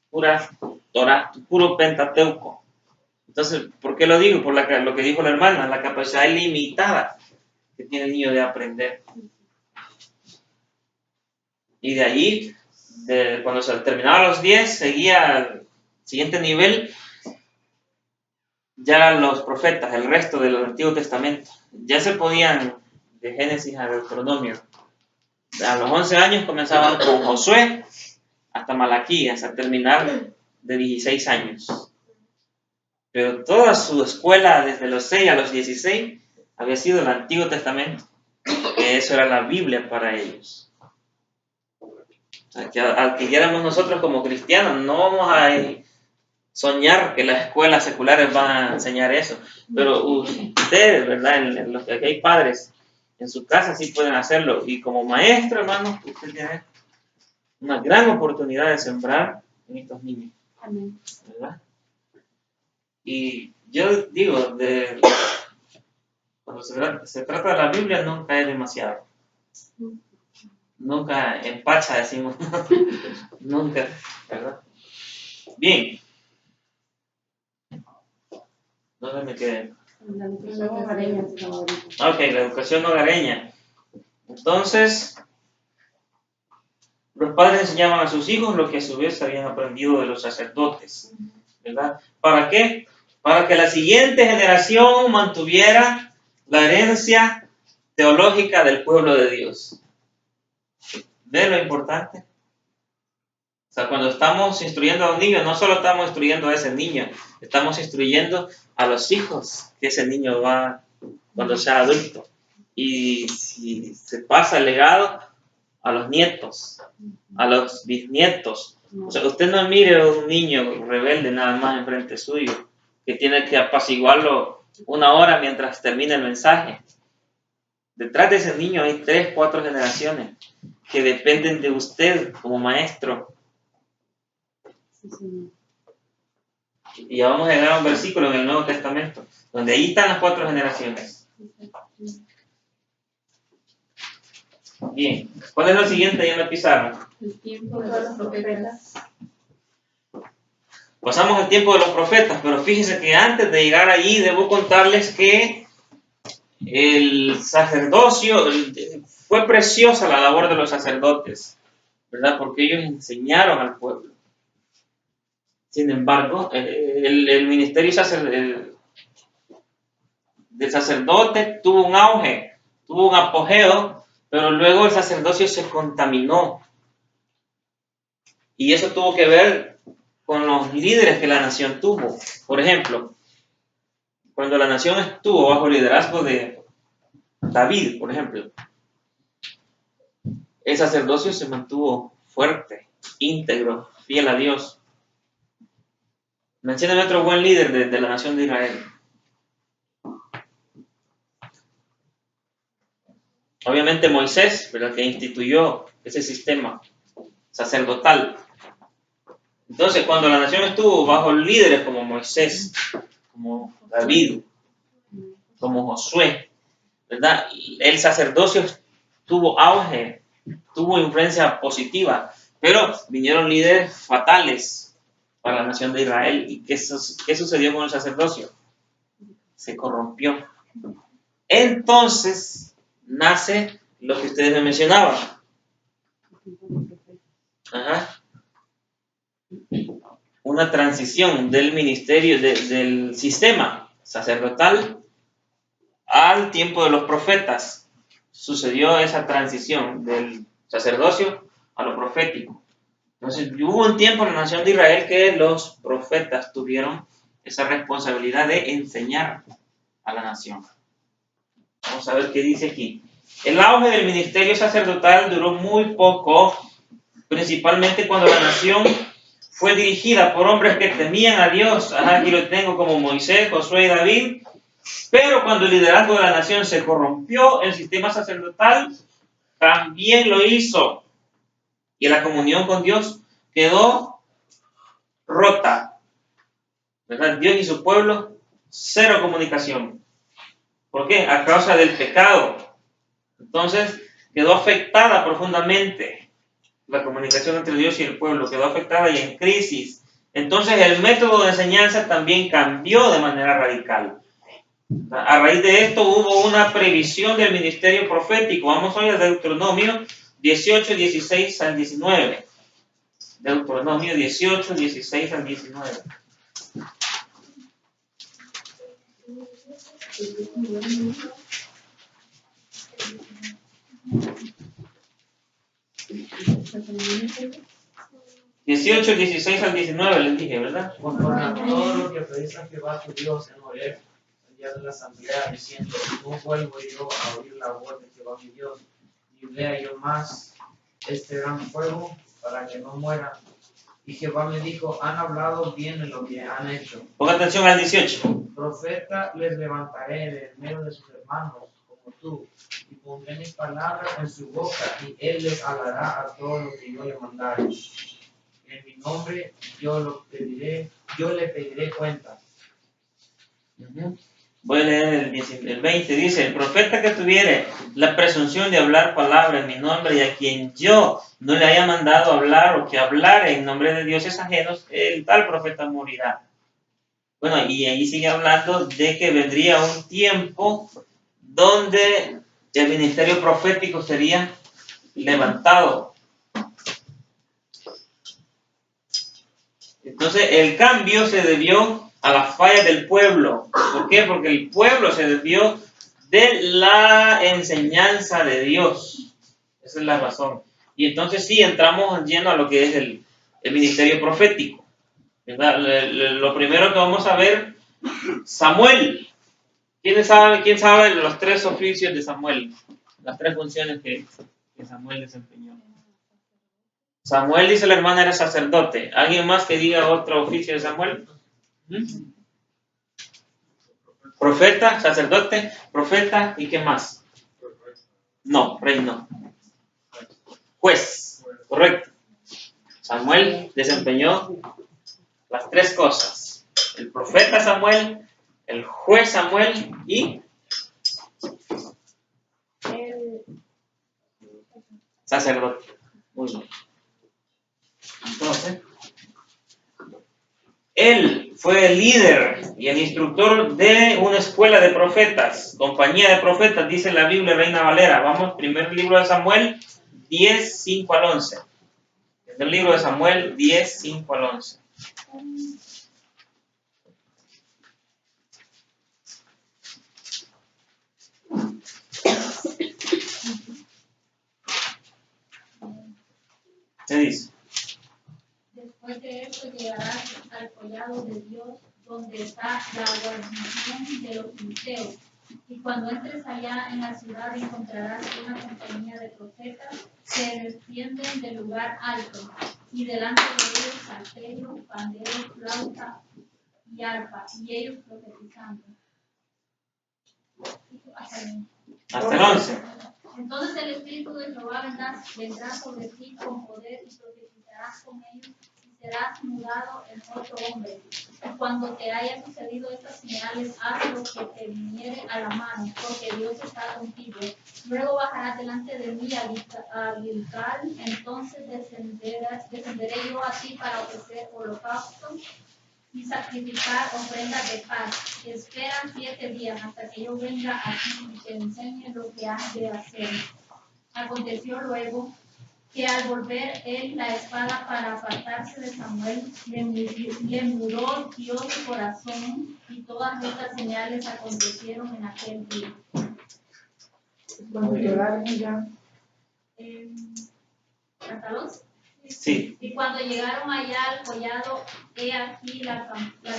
pura Torah, puro Pentateuco. Entonces, ¿por qué lo digo? Por lo que dijo la hermana, la capacidad ilimitada que tiene el niño de aprender. Y de allí, cuando se terminaba los 10, seguía al siguiente nivel, ya los profetas, el resto del Antiguo Testamento. Ya se podían, de Génesis a Deuteronomio. A los 11 años comenzaban con Josué hasta Malaquías, hasta terminar de 16 años. Pero toda su escuela, desde los 6 a los 16, había sido el Antiguo Testamento. Que eso era la Biblia para ellos. O sea, que adquiriéramos nosotros como cristianos, no vamos a soñar que las escuelas seculares van a enseñar eso. Pero ustedes, ¿verdad? En los que aquí hay padres, en su casa sí pueden hacerlo. Y como maestro, hermano, usted tiene una gran oportunidad de sembrar en estos niños. Amén. ¿Verdad? Y yo digo, cuando se trata de la Biblia, nunca es demasiado. Nunca empacha, decimos. Nunca, ¿verdad? Bien. ¿Dónde me quedé? La educación hogareña es favorita. Ok, la educación hogareña. Entonces, los padres enseñaban a sus hijos lo que a su vez habían aprendido de los sacerdotes. ¿Verdad? ¿Para qué? Para que la siguiente generación mantuviera la herencia teológica del pueblo de Dios. ¿Ve lo importante? O sea, cuando estamos instruyendo a un niño, no solo estamos instruyendo a ese niño, estamos instruyendo a los hijos que ese niño va cuando sea adulto. Y si se pasa el legado a los nietos, a los bisnietos. O sea, usted no mire a un niño rebelde nada más enfrente suyo, que tiene que apaciguarlo 1 hora mientras termina el mensaje. Detrás de ese niño hay 3, 4 generaciones que dependen de usted como maestro. Y ya vamos a llegar a un versículo en el Nuevo Testamento, donde ahí están las 4 generaciones. Bien, ¿cuál es lo siguiente ahí en la pizarra? El tiempo de los profetas. Pasamos al tiempo de los profetas, pero fíjense que antes de llegar allí debo contarles que el sacerdocio, fue preciosa la labor de los sacerdotes, ¿verdad? Porque ellos enseñaron al pueblo. Sin embargo, el ministerio del sacerdote tuvo un auge, tuvo un apogeo, pero luego el sacerdocio se contaminó. Y eso tuvo que ver con los líderes que la nación tuvo. Por ejemplo, cuando la nación estuvo bajo el liderazgo de David, por ejemplo, el sacerdocio se mantuvo fuerte, íntegro, fiel a Dios. Mencióname otro buen líder de la nación de Israel. Obviamente Moisés, ¿verdad? Que instituyó ese sistema sacerdotal. Entonces, cuando la nación estuvo bajo líderes como Moisés, como David, como Josué, ¿verdad? El sacerdocio tuvo auge, tuvo influencia positiva, pero vinieron líderes fatales para la nación de Israel. ¿Y qué sucedió con el sacerdocio? Se corrompió. Entonces nace lo que ustedes me mencionaban. Una transición del ministerio, del sistema sacerdotal al tiempo de los profetas. Sucedió esa transición del sacerdocio a lo profético. Entonces hubo un tiempo en la nación de Israel que los profetas tuvieron esa responsabilidad de enseñar a la nación. Vamos a ver qué dice aquí. El auge del ministerio sacerdotal duró muy poco, principalmente cuando la nación fue dirigida por hombres que temían a Dios. Aquí lo tengo como Moisés, Josué y David. Pero cuando el liderazgo de la nación se corrompió, el sistema sacerdotal también lo hizo. Y la comunión con Dios quedó rota. ¿Verdad? Dios y su pueblo, cero comunicación. ¿Por qué? A causa del pecado. Entonces, quedó afectada profundamente la comunicación entre Dios y el pueblo, quedó afectada y en crisis. Entonces, el método de enseñanza también cambió de manera radical. A raíz de esto hubo una previsión del ministerio profético. Vamos hoy a Deuteronomio 18, 16 al 19. Deuteronomio 18, 16 al 19. (18, 16 al 19 les dije, ¿verdad? Conforme a todo lo que pedís a Jehová tu Dios en Horeb, el día de la asamblea, diciendo: no vuelvo yo a oír la voz de Jehová mi Dios, ni vea yo más este gran fuego para que no muera. Y Jehová me dijo: han hablado bien en lo que han hecho. Ponga atención al 18. Profeta les levantaré de en medio de sus hermanos, como tú, y pondré mis palabras en su boca, y él les hablará a todo lo que yo le mandare. En mi nombre yo le pediré cuenta. Voy a leer el 20, dice: el profeta que tuviere la presunción de hablar palabra en mi nombre y a quien yo no le haya mandado hablar o que hablare en nombre de dioses ajenos, el tal profeta morirá. Bueno, y ahí sigue hablando de que vendría un tiempo donde el ministerio profético sería levantado. Entonces, el cambio se debió a las fallas del pueblo. ¿Por qué? Porque el pueblo se desvió de la enseñanza de Dios. Esa es la razón. Y entonces sí, entramos lleno a lo que es el ministerio profético. ¿Verdad? Lo primero que vamos a ver, Samuel. ¿Quién sabe los tres oficios de Samuel? Las tres funciones que Samuel desempeñó. Samuel, dice la hermana, era sacerdote. ¿Alguien más que diga otro oficio de Samuel? Profeta, sacerdote, profeta, ¿y qué más? No, rey no. Juez, correcto. Samuel desempeñó las tres cosas. El profeta Samuel, el juez Samuel y sacerdote. Muy bien. Entonces, él fue el líder y el instructor de una escuela de profetas, compañía de profetas, dice la Biblia Reina Valera. Vamos, primer libro de Samuel, 10, 5 al 11. El libro de Samuel, 10, 5 al 11. ¿Qué dice? Después de esto llegarás al collado de Dios, donde está la guarnición de los filisteos. Y cuando entres allá en la ciudad encontrarás una compañía de profetas que descienden del lugar alto, y delante de ellos salterio, pandero, flauta y arpa, y ellos profetizando. Hasta el 11. Entonces el Espíritu de Jehová vendrá sobre ti con poder y profetizarás con ellos y serás mudado en otro hombre. Y cuando te haya sucedido estas señales, haz lo que te viniere a la mano, porque Dios está contigo. Luego bajarás delante de mí a Gilgal, entonces descenderé yo a ti para ofrecer holocausto y sacrificar ofrendas de paz. Esperan 7 días hasta que yo venga a ti y te enseñe lo que has de hacer. Aconteció luego que al volver él la espada para apartarse de Samuel, le mudó Dios su corazón, y todas estas señales acontecieron en aquel día. Cuando llegaron ya. ¿Hasta los? Sí. Y cuando llegaron allá al collado, he aquí la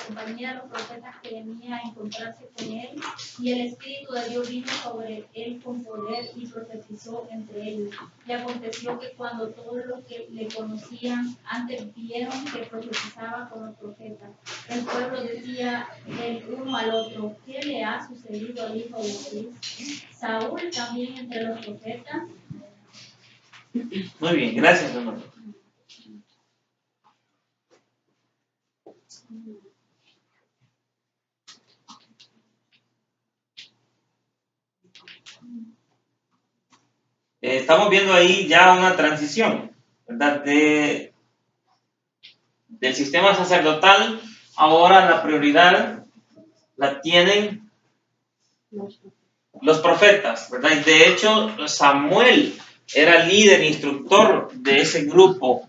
compañía de los profetas que venía a encontrarse con él, y el Espíritu de Dios vino sobre él con poder y profetizó entre ellos. Y aconteció que cuando todos los que le conocían antes vieron que profetizaba con los profetas, el pueblo decía el uno al otro: ¿qué le ha sucedido al hijo de Cis? ¿Saúl también entre los profetas? Muy bien, gracias, hermano. Estamos viendo ahí ya una transición, ¿verdad? Del sistema sacerdotal, ahora la prioridad la tienen los profetas, ¿verdad? Y de hecho, Samuel era líder, instructor de ese grupo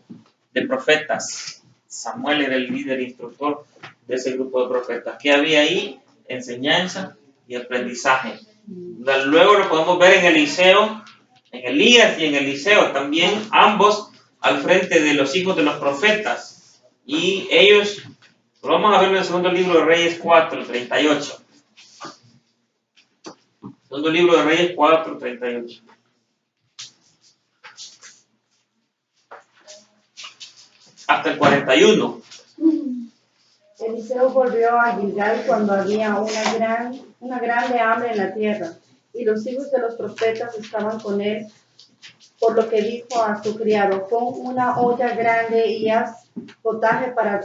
de profetas. Samuel era el líder, instructor de ese grupo de profetas. ¿Qué había ahí? Enseñanza y aprendizaje. Luego lo podemos ver en Eliseo, en Elías y en Eliseo también, ambos al frente de los hijos de los profetas. Y ellos, lo vamos a ver en el segundo libro de Reyes 4:38. Segundo libro de Reyes 4:38. Hasta el 41. Eliseo volvió a Gilgal cuando había una grande hambre en la tierra, y los hijos de los profetas estaban con él, por lo que dijo a su criado: pon una olla grande y haz potaje para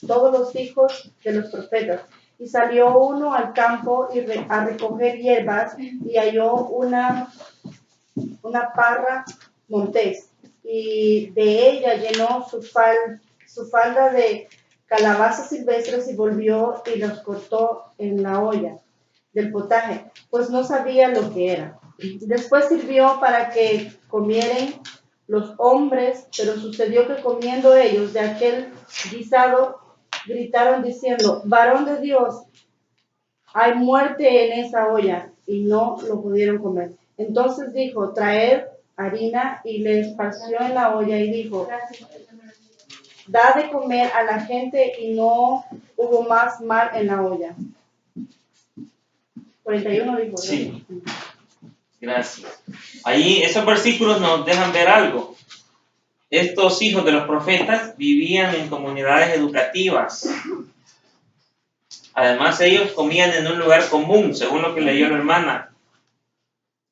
todos los hijos de los profetas. Y salió uno al campo a recoger hierbas, y halló una parra montés, y de ella llenó su falda de calabazas silvestres, y volvió y los cortó en la olla del potaje, pues no sabía lo que era. Después sirvió para que comieran los hombres, pero sucedió que comiendo ellos de aquel guisado, gritaron diciendo: varón de Dios, hay muerte en esa olla, y no lo pudieron comer. Entonces dijo: traed harina, y le esparció en la olla, y dijo: da de comer a la gente, y no hubo más mal en la olla. 41 dijo. Sí, gracias. Ahí esos versículos nos dejan ver algo. Estos hijos de los profetas vivían en comunidades educativas. Además, ellos comían en un lugar común, según lo que leyó la hermana.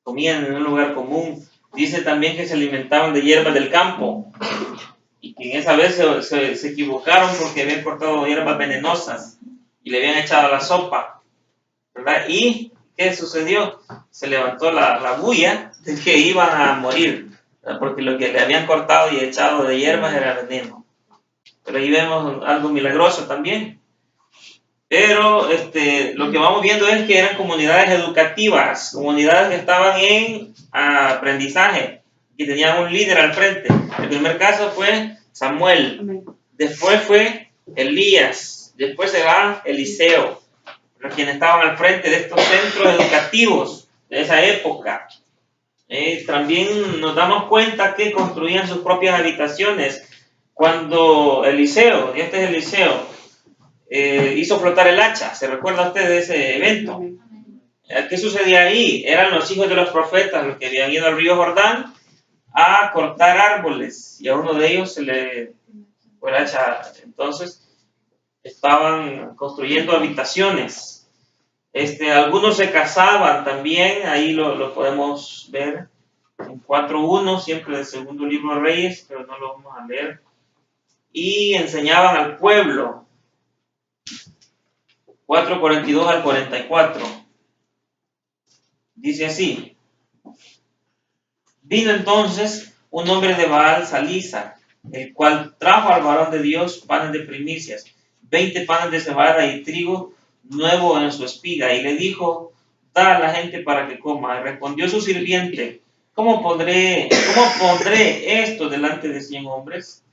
Comían en un lugar común. Dice también que se alimentaban de hierbas del campo. Y que en esa vez se equivocaron porque habían cortado hierbas venenosas y le habían echado a la sopa, ¿verdad? ¿Y qué sucedió? Se levantó la bulla de que iban a morir, ¿verdad? Porque lo que le habían cortado y echado de hierbas era veneno. Pero ahí vemos algo milagroso también. Pero lo que vamos viendo es que eran comunidades educativas, comunidades que estaban en aprendizaje, que tenían un líder al frente. El primer caso fue Samuel, después fue Elías, después se va Eliseo, los quienes estaban al frente de estos centros educativos de esa época. También nos damos cuenta que construían sus propias habitaciones. Cuando Eliseo, y este es Eliseo, hizo flotar el hacha, ¿se recuerda usted de ese evento? ¿Qué sucedía ahí? Eran los hijos de los profetas los que habían ido al río Jordán a cortar árboles, y a uno de ellos se le fue el hacha. Entonces estaban construyendo habitaciones. Algunos se casaban también, ahí lo podemos ver en 4:1, siempre del segundo libro de Reyes, pero no lo vamos a leer. Y enseñaban al pueblo. 4:42 al 44. Dice así: vino entonces un hombre de Baal Salisa, el cual trajo al varón de Dios panes de primicias, 20 panes de cebada y trigo nuevo en su espiga, y le dijo: da a la gente para que coma. Y respondió su sirviente: ¿Cómo pondré esto delante de 100 hombres?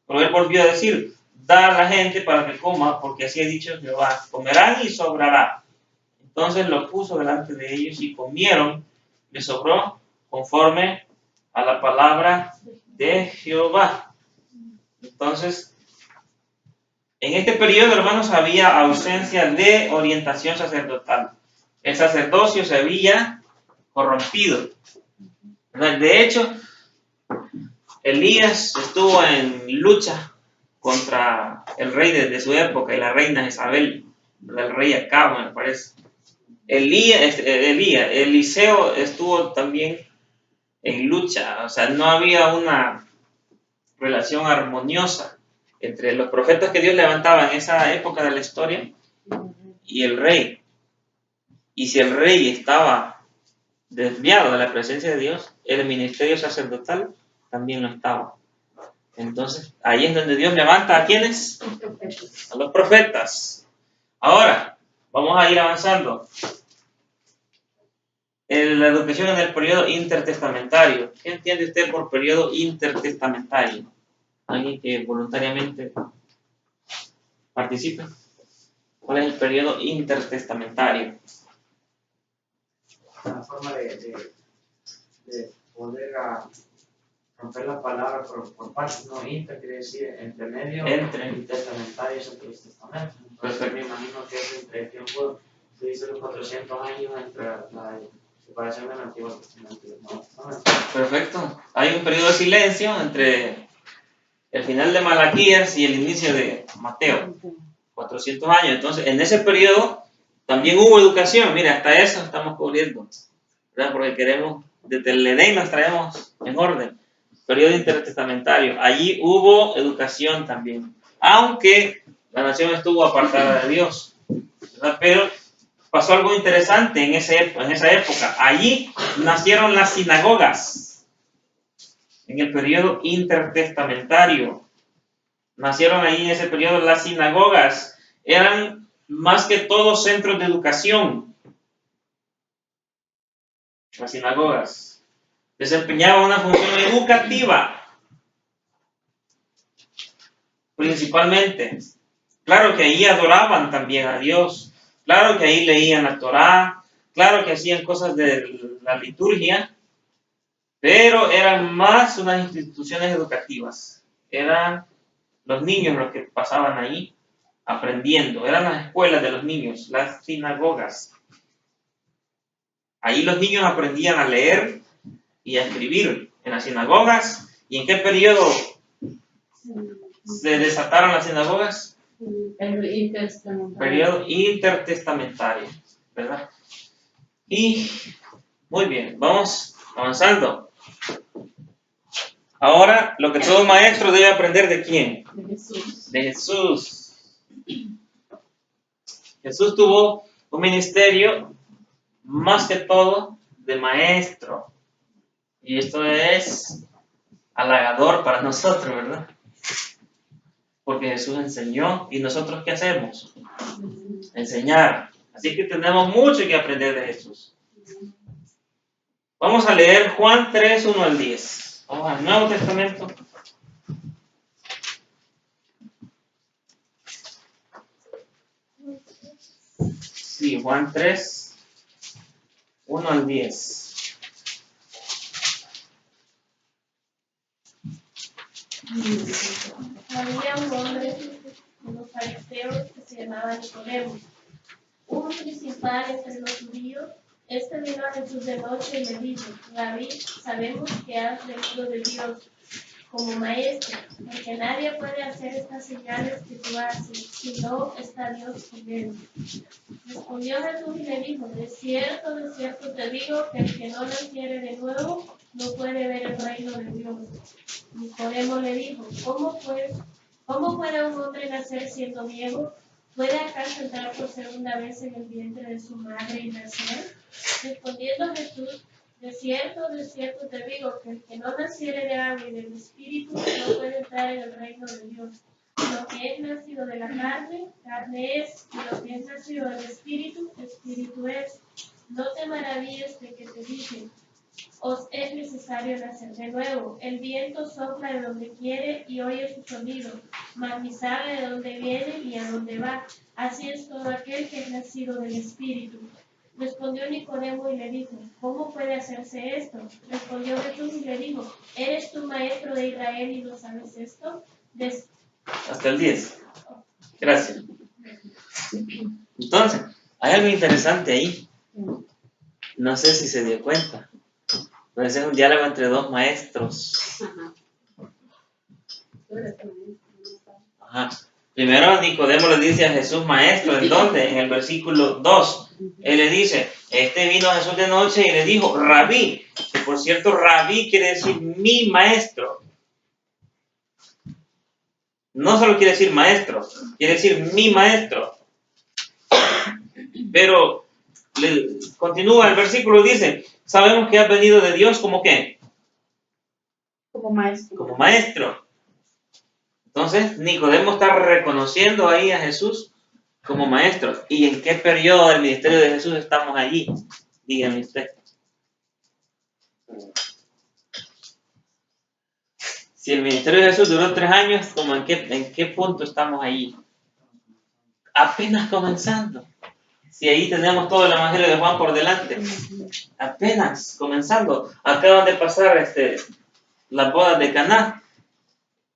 Pero él volvió a decir: da a la gente para que coma, porque así ha dicho Jehová: comerán y sobrará. Entonces lo puso delante de ellos y comieron, les sobró conforme a la palabra de Jehová. Entonces, en este periodo, hermanos, había ausencia de orientación sacerdotal. El sacerdocio se había corrompido. De hecho, Elías estuvo en lucha contra el rey de su época y la reina Jezabel, el rey Acab, me parece. Eliseo estuvo también en lucha, o sea, no había una relación armoniosa entre los profetas que Dios levantaba en esa época de la historia y el rey. Y si el rey estaba desviado de la presencia de Dios, el ministerio sacerdotal también lo estaba. Entonces, ahí es donde Dios levanta ¿a quiénes? A los profetas. Ahora, vamos a ir avanzando. La educación en el periodo intertestamentario. ¿Qué entiende usted por periodo intertestamentario? ¿Alguien que voluntariamente participe? ¿Cuál es el periodo intertestamentario? Una forma de poder romper la palabra por partes, no inter, quiere decir entre medio, y testamentario es entre los testamentos. Entonces me imagino que es entre el tiempo, se dice los 400 años entre la separación del Antiguo Testamento y el Nuevo Testamento. Perfecto. Hay un periodo de silencio entre el final de Malaquías y el inicio de Mateo. 400 años. Entonces, en ese periodo también hubo educación. Mira, hasta eso estamos cubriendo, ¿verdad? Porque queremos, desde el Edén las traemos en orden. Periodo intertestamentario. Allí hubo educación también. Aunque la nación estuvo apartada de Dios, ¿verdad? Pero pasó algo interesante en esa época. Allí nacieron las sinagogas. En el periodo intertestamentario. Nacieron ahí en ese periodo las sinagogas. Eran más que todo centros de educación. Las sinagogas desempeñaban una función educativa. Principalmente. Claro que ahí adoraban también a Dios. Claro que ahí leían la Torá. Claro que hacían cosas de la liturgia. Pero eran más unas instituciones educativas. Eran los niños los que pasaban ahí aprendiendo. Eran las escuelas de los niños, las sinagogas. Ahí los niños aprendían a leer y a escribir en las sinagogas. ¿Y en qué periodo se desataron las sinagogas? Periodo intertestamentario, ¿verdad? Y muy bien, vamos avanzando. Ahora, lo que todo maestro debe aprender, ¿de quién? De Jesús. De Jesús. Jesús tuvo un ministerio más que todo de maestro. Y esto es halagador para nosotros, ¿verdad? Porque Jesús enseñó y nosotros ¿qué hacemos? Enseñar. Así que tenemos mucho que aprender de Jesús. Vamos a leer Juan 3, 1 al 10. Vamos al Nuevo Testamento. Sí, Juan 3, 1 al 10. Había un hombre de los fariseos que se llamaba Nicodemo, un principal entre los judíos. Este vino a Jesús de noche y le dijo: Rabí, sabemos que has venido de Dios como maestro, porque nadie puede hacer estas señales que tú haces si no está Dios con él. Respondió Jesús y le dijo: de cierto te digo que el que no naciere de nuevo no puede ver el reino de Dios. Nicodemo le dijo: ¿Cómo puede un hombre nacer siendo viejo? ¿Puede acaso entrar por segunda vez en el vientre de su madre y nacer? Respondiendo Jesús: de cierto te digo que el que no naciere de agua y del Espíritu no puede entrar en el reino de Dios. Lo que es nacido de la carne, carne es, y lo que es nacido del Espíritu, Espíritu es. No te maravilles de que te dicen: os es necesario nacer de nuevo. El viento sopla de donde quiere y oye su sonido, mas ni sabe de dónde viene ni a dónde va. Así es todo aquel que es nacido del Espíritu. Respondió Nicodemo y le dijo: ¿cómo puede hacerse esto? Respondió Jesús y le dijo: ¿eres tú maestro de Israel y no sabes esto? Hasta el 10. Gracias. Entonces, hay algo interesante ahí. No sé si se dio cuenta. Pero ese es un diálogo entre dos maestros. Ajá. Tú eres el maestro, ¿no? Ajá. Primero Nicodemo le dice a Jesús, maestro, ¿en dónde? En el versículo 2. Él le dice, vino a Jesús de noche y le dijo, rabí, que por cierto, rabí quiere decir mi maestro. No solo quiere decir maestro, quiere decir mi maestro. Pero continúa el versículo, dice, sabemos que has venido de Dios como ¿qué? Como maestro. Como maestro. Entonces, Nicodemo está reconociendo ahí a Jesús como maestro. ¿Y en qué periodo del ministerio de Jesús estamos allí? Dígame usted. Si el ministerio de Jesús duró 3 años, ¿cómo en qué punto estamos allí? Apenas comenzando. Si ahí tenemos todo el Evangelio de Juan por delante. Apenas comenzando. Acaban de pasar las bodas de Caná,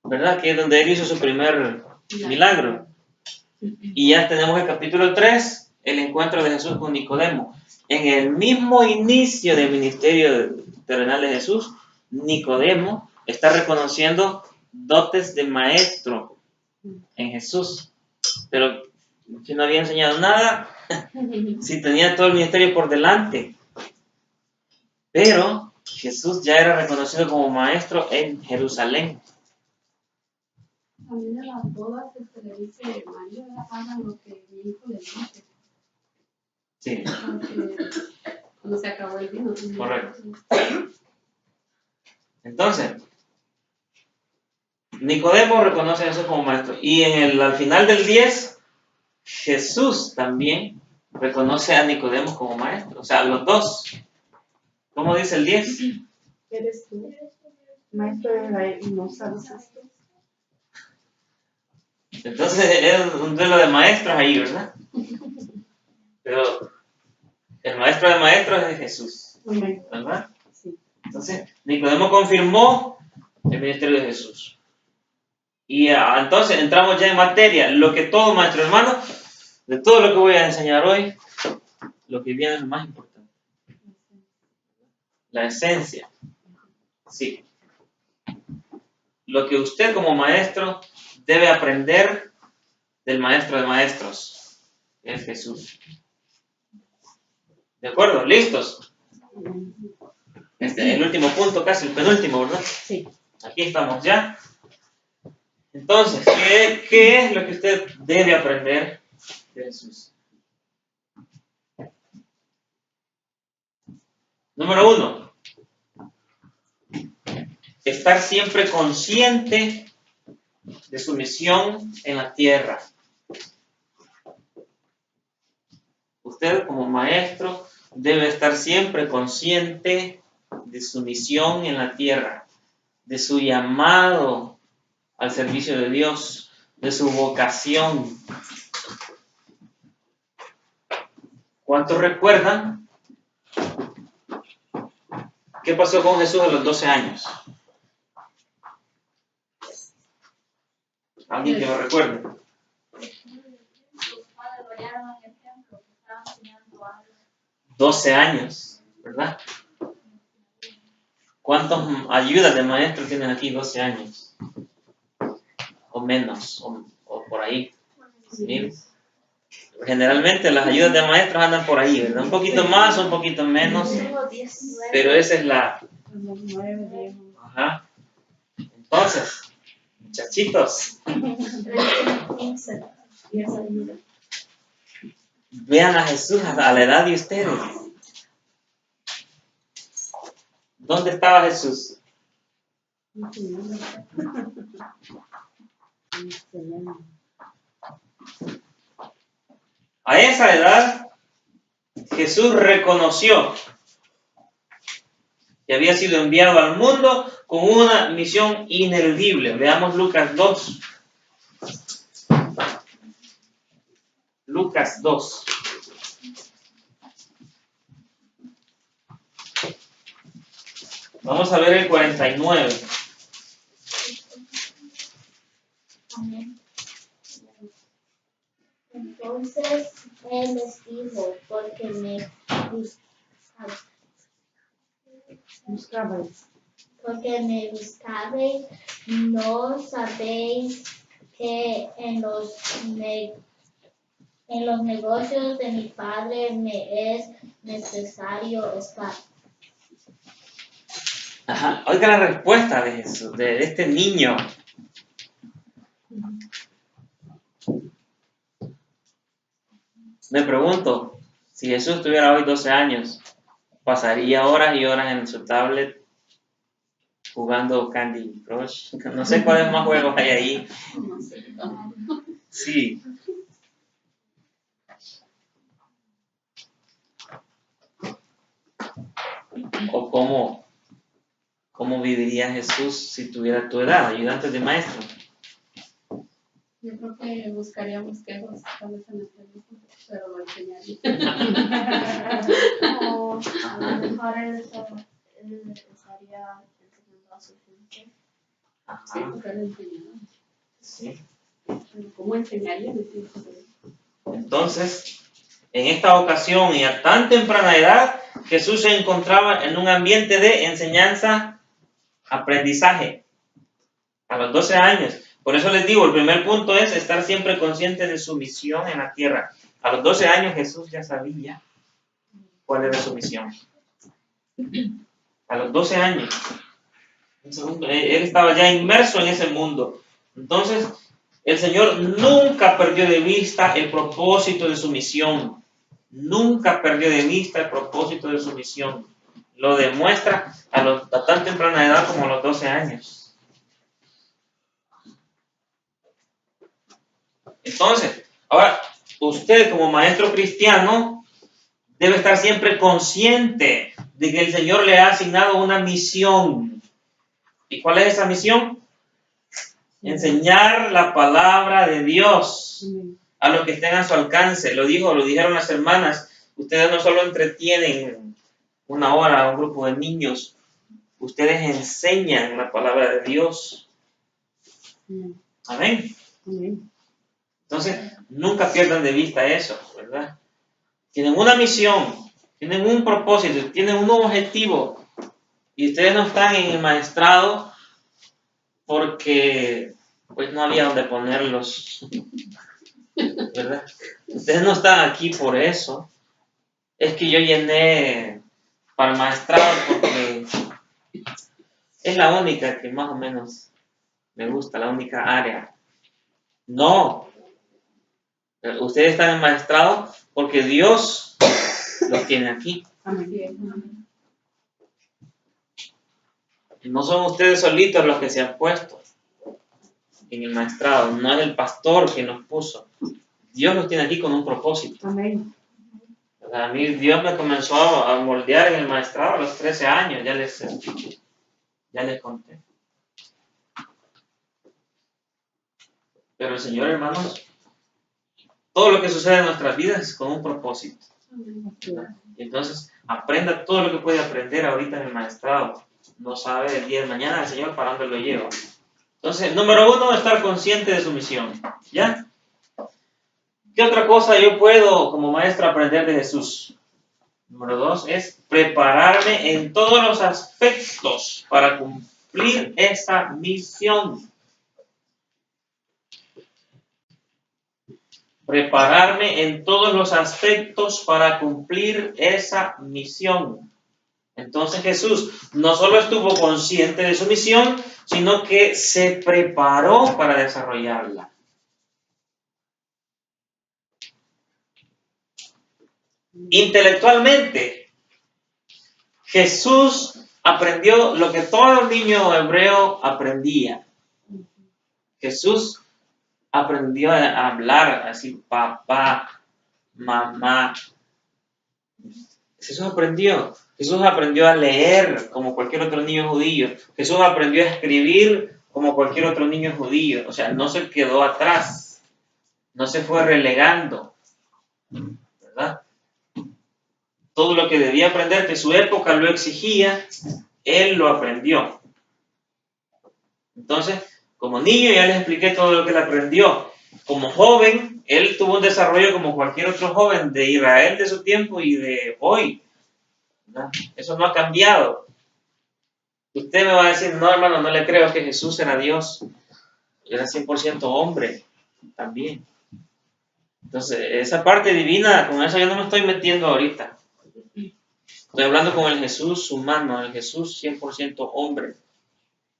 ¿verdad? Que es donde él hizo su primer milagro. Y ya tenemos el capítulo 3, el encuentro de Jesús con Nicodemo. En el mismo inicio del ministerio terrenal de Jesús, Nicodemo está reconociendo dotes de maestro en Jesús. Pero si no había enseñado nada, si tenía todo el ministerio por delante. Pero Jesús ya era reconocido como maestro en Jerusalén. A mí de las bodas le dice, María, hagan lo que mi hijo le dice. Sí. Porque cuando se acabó el vino. Correcto. Entonces, Nicodemo reconoce a Jesús como maestro. Y al final del 10, Jesús también reconoce a Nicodemo como maestro. O sea, los dos. ¿Cómo dice el 10? ¿Eres tú, maestro de Israel, y no sabes esto? Entonces, era un duelo de maestros ahí, ¿verdad? Pero el maestro de maestros es Jesús, ¿verdad? Sí. Entonces, Nicodemo confirmó el ministerio de Jesús. Y entonces entramos ya en materia. Lo que todo maestro, hermano, de todo lo que voy a enseñar hoy, lo que viene es lo más importante. La esencia. Sí. Lo que usted como maestro debe aprender del maestro de maestros, es Jesús. ¿De acuerdo? ¿Listos? El último punto, casi el penúltimo, ¿verdad? Sí. Aquí estamos ya. Entonces, ¿qué es lo que usted debe aprender de Jesús? Número 1. Estar siempre consciente de su misión en la tierra. Usted como maestro debe estar siempre consciente de su misión en la tierra, de su llamado al servicio de Dios, de su vocación. ¿Cuántos recuerdan qué pasó con Jesús a los 12 años? ¿Alguien que lo recuerde? Sus padres lo hallaron en el templo, que estaban enseñando algo. 12 años, ¿verdad? ¿Cuántas ayudas de maestro tienen aquí 12 años? O menos, o por ahí. ¿Sí? Generalmente las ayudas de maestros andan por ahí, ¿verdad? Un poquito más, un poquito menos. Pero esa es la... Ajá. Entonces, muchachitos, vean a Jesús a la edad de ustedes. ¿Dónde estaba Jesús? A esa edad, Jesús reconoció que había sido enviado al mundo con una misión ineludible. Veamos Lucas 2. Lucas 2. Vamos a ver el 49. Él les dijo, porque me buscabais, no sabéis que en los negocios de mi Padre me es necesario estar. Ajá. Oiga la respuesta de Jesús, de este niño. Me pregunto, si Jesús tuviera hoy 12 años, ¿pasaría horas y horas en su tablet jugando Candy Crush? No sé cuáles más juegos hay ahí. No sé. Sí. ¿O cómo viviría Jesús si tuviera tu edad, ayudante de maestro? Yo creo que buscaríamos quejos tal vez en el teléfono, pero lo enseñaría. O a lo mejor él estaría enseñando a su gente. Sí, Ajá. porque él enseñaba. Sí. Pero ¿cómo enseñaría en el tiempo de él? Entonces, en esta ocasión y a tan temprana edad, Jesús se encontraba en un ambiente de enseñanza, aprendizaje, a los 12 años. Por eso les digo, el primer punto es estar siempre consciente de su misión en la tierra. A los 12 años Jesús ya sabía cuál era su misión. A los 12 años. Él estaba ya inmerso en ese mundo. Entonces, el Señor nunca perdió de vista el propósito de su misión. Nunca perdió de vista el propósito de su misión. Lo demuestra a tan temprana edad como a los 12 años. Entonces, ahora, usted como maestro cristiano debe estar siempre consciente de que el Señor le ha asignado una misión. ¿Y cuál es esa misión? Enseñar la palabra de Dios a los que estén a su alcance. Lo dijeron las hermanas. Ustedes no solo entretienen una hora a un grupo de niños, ustedes enseñan la palabra de Dios. Amén. Entonces, nunca pierdan de vista eso, ¿verdad? Tienen una misión, tienen un propósito, tienen un objetivo. Y ustedes no están en el maestrado porque pues no había donde ponerlos, ¿verdad? Ustedes no están aquí por eso. Es que yo llené para el maestrado porque es la única que más o menos me gusta, la única área. No. Ustedes están en maestrado porque Dios los tiene aquí. No son ustedes solitos los que se han puesto en el maestrado. No es el pastor que nos puso. Dios los tiene aquí con un propósito. Amén. A mí Dios me comenzó a moldear en el maestrado a los 13 años. Ya les conté. Pero el Señor, hermanos, todo lo que sucede en nuestras vidas es con un propósito. Y entonces, aprenda todo lo que puede aprender ahorita en el maestrado. No sabe el día de mañana el Señor para dónde lo lleva. Entonces, número 1, estar consciente de su misión. ¿Ya? ¿Qué otra cosa yo puedo, como maestro, aprender de Jesús? Número 2 es prepararme en todos los aspectos para cumplir esa misión. Prepararme en todos los aspectos para cumplir esa misión. Entonces Jesús no solo estuvo consciente de su misión, sino que se preparó para desarrollarla. Intelectualmente, Jesús aprendió lo que todo niño hebreo aprendía. Jesús aprendió a hablar así, papá, mamá. Jesús aprendió a leer como cualquier otro niño judío. Jesús aprendió a escribir como cualquier otro niño judío. O sea, no se quedó atrás. No se fue relegando. ¿Verdad? Todo lo que debía aprender, que su época lo exigía, él lo aprendió. Entonces, como niño ya les expliqué todo lo que él aprendió. Como joven, él tuvo un desarrollo como cualquier otro joven de Israel de su tiempo y de hoy, ¿verdad? Eso no ha cambiado. Usted me va a decir, no, hermano, no le creo que Jesús era Dios. Era 100% hombre también. Entonces, esa parte divina, con eso yo no me estoy metiendo ahorita. Estoy hablando con el Jesús humano, el Jesús 100% hombre.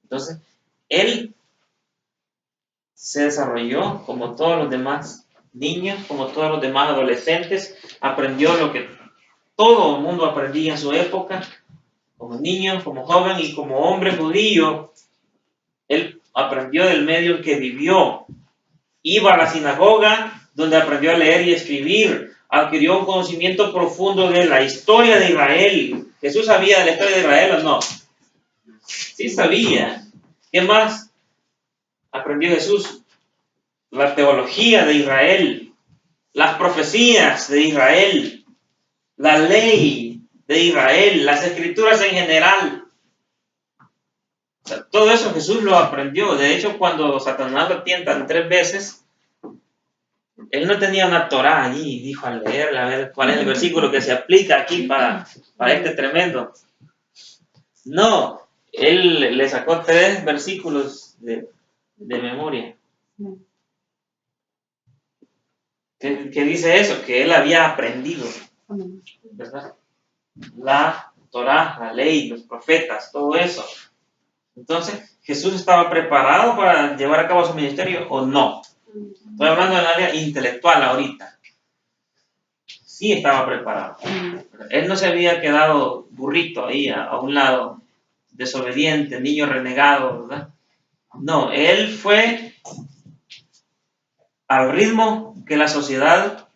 Entonces, él se desarrolló como todos los demás niños, como todos los demás adolescentes, aprendió lo que todo el mundo aprendía en su época, como niño, como joven y como hombre judío. Él aprendió del medio en que vivió. Iba a la sinagoga, donde aprendió a leer y escribir. Adquirió un conocimiento profundo de la historia de Israel. ¿Jesús sabía de la historia de Israel o no? Sí sabía. ¿Qué más aprendió Jesús? La teología de Israel, las profecías de Israel, la ley de Israel, las escrituras en general. O sea, todo eso Jesús lo aprendió. De hecho, cuando Satanás lo tienta 3 veces, él no tenía una Torá allí, dijo al leerla, a ver cuál es el versículo que se aplica aquí para este tremendo. No, él le sacó 3 versículos de memoria. ¿Qué dice eso? Que él había aprendido, ¿verdad? La Torá, la ley, los profetas, todo eso. Entonces, ¿Jesús estaba preparado para llevar a cabo su ministerio o no? Estoy hablando del área intelectual ahorita. Sí estaba preparado. Él no se había quedado burrito ahí a un lado, desobediente, niño renegado, ¿verdad? No, él fue al ritmo que la sociedad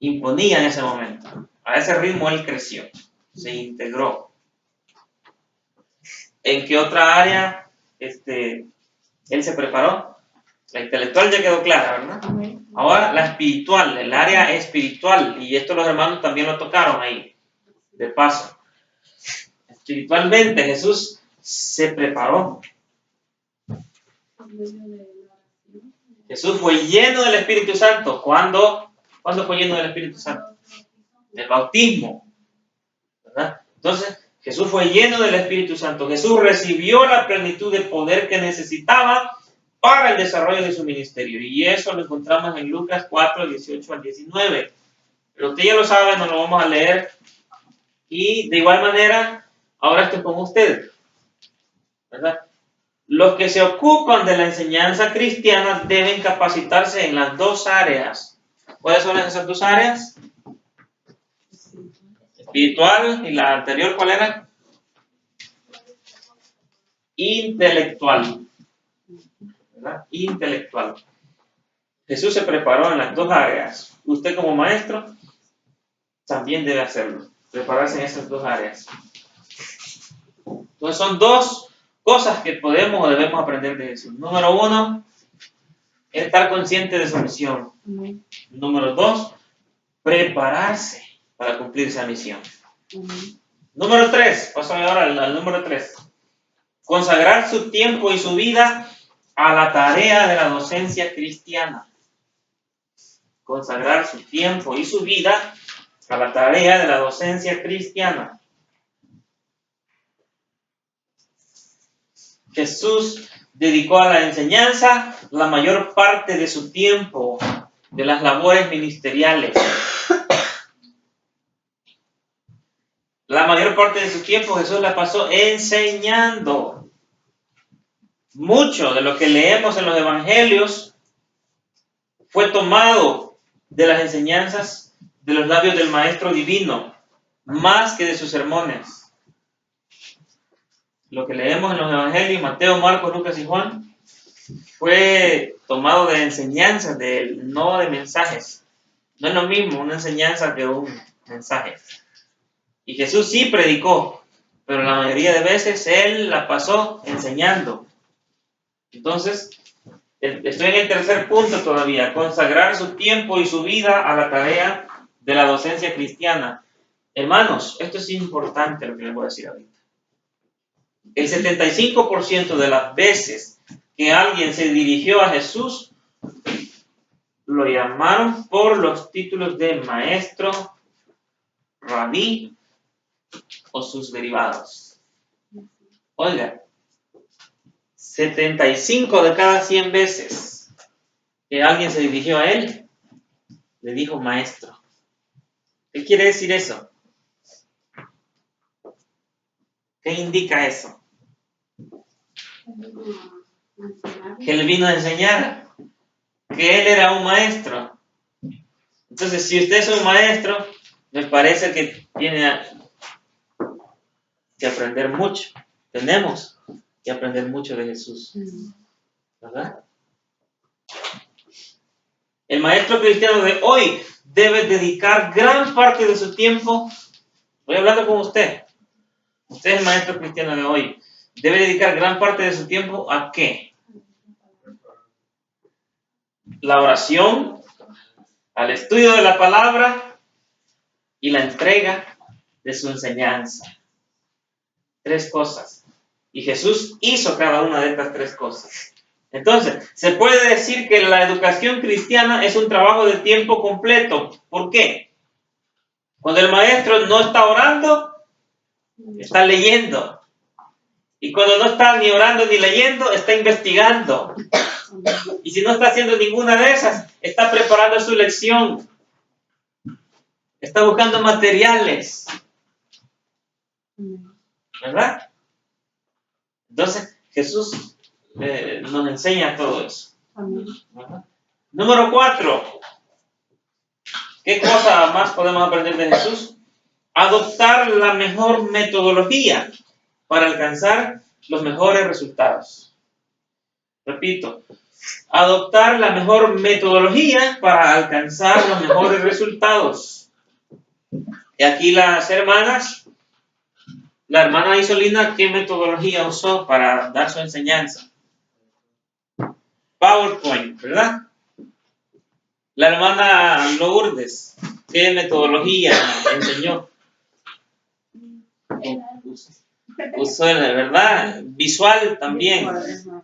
imponía en ese momento. A ese ritmo él creció, se integró. ¿En qué otra área él se preparó? La intelectual ya quedó clara, ¿verdad? Ahora la espiritual, el área espiritual, y esto los hermanos también lo tocaron ahí, de paso. Espiritualmente Jesús se preparó. Jesús fue lleno del Espíritu Santo. ¿Cuándo fue lleno del Espíritu Santo? El bautismo, ¿verdad? Entonces, Jesús fue lleno del Espíritu Santo. Jesús recibió la plenitud de poder que necesitaba para el desarrollo de su ministerio. Y eso lo encontramos en Lucas 4, 18 al 19. Pero usted ya lo sabe, no lo vamos a leer. Y de igual manera, ahora estoy con usted, ¿verdad? Los que se ocupan de la enseñanza cristiana deben capacitarse en las 2 áreas. ¿Cuáles son esas 2 áreas? Espiritual, y la anterior, ¿cuál era? Intelectual. ¿Verdad? Intelectual. Jesús se preparó en las 2 áreas. Usted como maestro también debe hacerlo. Prepararse en esas 2 áreas. Entonces son 2 cosas que podemos o debemos aprender de Jesús. Número 1, estar consciente de su misión. Número 2, prepararse para cumplir esa misión. Número 3, paso ahora al número 3. Consagrar su tiempo y su vida a la tarea de la docencia cristiana. Consagrar su tiempo y su vida a la tarea de la docencia cristiana. Jesús dedicó a la enseñanza la mayor parte de su tiempo, de las labores ministeriales. La mayor parte de su tiempo Jesús la pasó enseñando. Mucho de lo que leemos en los evangelios fue tomado de las enseñanzas de los labios del Maestro Divino, más que de sus sermones. Lo que leemos en los evangelios, Mateo, Marcos, Lucas y Juan, fue tomado de enseñanzas de él, no de mensajes. No es lo mismo una enseñanza que un mensaje. Y Jesús sí predicó, pero la mayoría de veces él la pasó enseñando. Entonces, estoy en el tercer punto todavía, consagrar su tiempo y su vida a la tarea de la docencia cristiana. Hermanos, esto es importante lo que les voy a decir ahorita. El 75% de las veces que alguien se dirigió a Jesús, lo lo llamaron por los títulos de maestro, rabí o sus derivados. Oiga, 75 de cada 100 veces que alguien se dirigió a él, le dijo maestro. ¿Qué quiere decir eso? ¿Qué indica eso? Que él vino a enseñar, que él era un maestro. Entonces, si usted es un maestro, me parece que tiene que aprender mucho. Tenemos que aprender mucho de Jesús, ¿verdad? El maestro cristiano de hoy debe dedicar gran parte de su tiempo. Voy hablando con usted. Usted es el maestro cristiano de hoy. Debe dedicar gran parte de su tiempo ¿a qué? La oración, al estudio de la palabra y la entrega de su enseñanza. 3 cosas. Y Jesús hizo cada una de estas 3 cosas. Entonces, se puede decir que la educación cristiana es un trabajo de tiempo completo. ¿Por qué? Cuando el maestro no está orando, está leyendo. Y cuando no está ni orando ni leyendo, está investigando. Y si no está haciendo ninguna de esas, está preparando su lección. Está buscando materiales. ¿Verdad? Entonces, Jesús nos enseña todo eso. ¿Verdad? Número 4. ¿Qué cosa más podemos aprender de Jesús? Adoptar la mejor metodología para alcanzar los mejores resultados. Repito, adoptar la mejor metodología para alcanzar los mejores resultados. Y aquí las hermanas, la hermana Isolina, ¿qué metodología usó para dar su enseñanza? PowerPoint, ¿verdad? La hermana Lourdes, ¿qué metodología enseñó? Usó, ¿verdad? Visual también,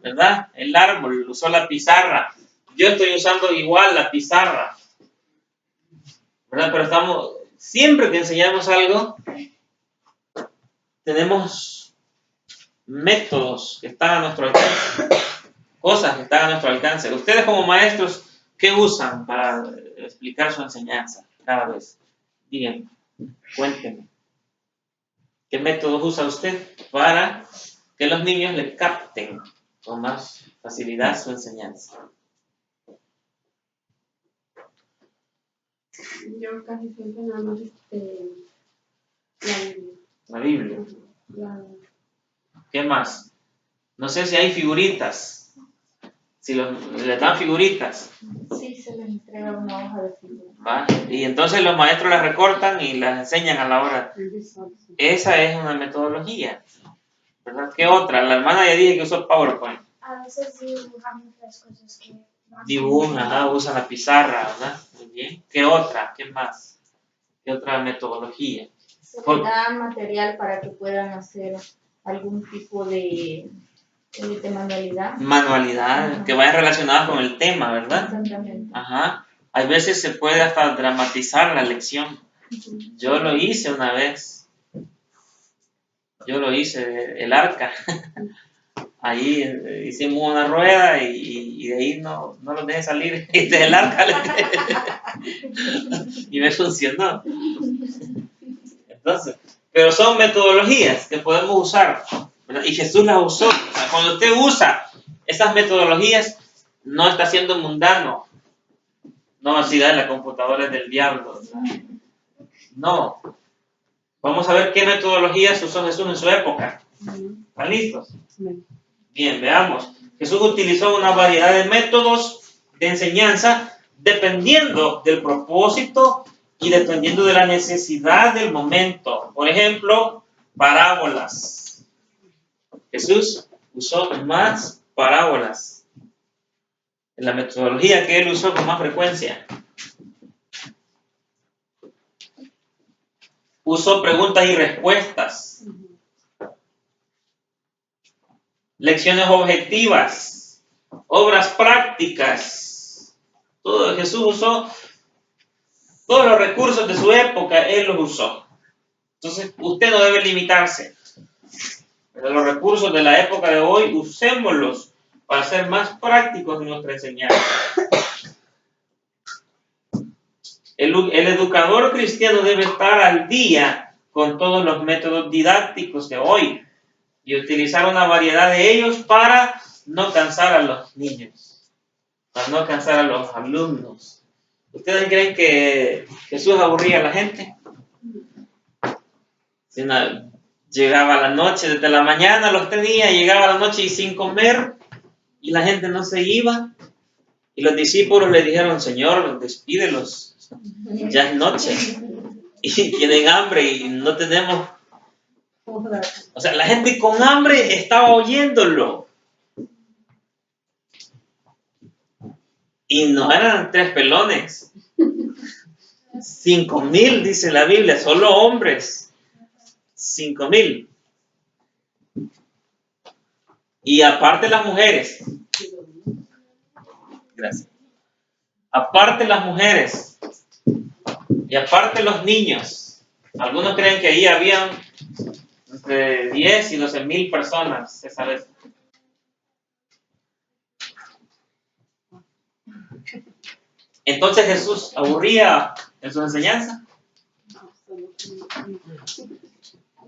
¿verdad? El árbol, usó la pizarra. Yo estoy usando igual la pizarra, ¿verdad? Pero siempre que enseñamos algo, tenemos métodos que están a nuestro alcance, cosas que están a nuestro alcance. Ustedes como maestros, ¿qué usan para explicar su enseñanza cada vez? Díganme, cuéntenme. ¿Qué métodos usa usted para que los niños le capten con más facilidad su enseñanza? Yo casi siempre nada más La Biblia. ¿Qué más? No sé si hay figuritas. Si les dan figuritas. Sí, se les entrega una hoja de figuras. ¿Va? Y entonces los maestros las recortan y las enseñan a la hora. Esa es una metodología, ¿verdad? ¿Qué otra? La hermana ya dije que usó PowerPoint. A veces dibujamos las cosas que... Dibuja, usa la pizarra, ¿verdad? Muy bien. ¿Qué otra? ¿Qué más? ¿Qué otra metodología? Se les da material para que puedan hacer algún tipo de manualidad. Manualidad, Ajá. que vaya relacionada con el tema, ¿verdad? Exactamente. Ajá. Hay veces se puede hasta dramatizar la lección. Yo lo hice una vez. Yo lo hice, el arca. Ahí hicimos una rueda y de ahí no los dejé salir. Y del arca y me funcionó. Entonces, pero son metodologías que podemos usar, ¿verdad? Y Jesús las usó. O sea, cuando usted usa esas metodologías, no está siendo mundano. No así de la computadora del diablo, ¿verdad? No. Vamos a ver qué metodologías usó Jesús en su época. ¿Están listos? Bien, veamos. Jesús utilizó una variedad de métodos de enseñanza dependiendo del propósito y dependiendo de la necesidad del momento. Por ejemplo, parábolas. Jesús usó más parábolas en la metodología que él usó con más frecuencia. Usó preguntas y respuestas. Lecciones objetivas. Obras prácticas. Todo Jesús usó todos los recursos de su época, Él los usó. Entonces, usted no debe limitarse. Pero los recursos de la época de hoy, usémoslos para ser más prácticos en nuestra enseñanza. El educador cristiano debe estar al día con todos los métodos didácticos de hoy y utilizar una variedad de ellos para no cansar a los niños, para no cansar a los alumnos. ¿Ustedes creen que Jesús aburría a la gente? Si llegaba a la noche, desde la mañana los tenía, llegaba a la noche y sin comer, y la gente no se iba. Y los discípulos le dijeron, Señor, despídelos, ya es noche, y tienen hambre y no tenemos... O sea, la gente con hambre estaba oyéndolo. Y no eran 3 pelones. 5,000 dice la Biblia, solo hombres. 5,000. Y aparte las mujeres. Gracias. Aparte las mujeres. Y aparte los niños. Algunos creen que ahí habían entre 10 y 12,000 personas esa vez. Entonces Jesús aburría en su enseñanza.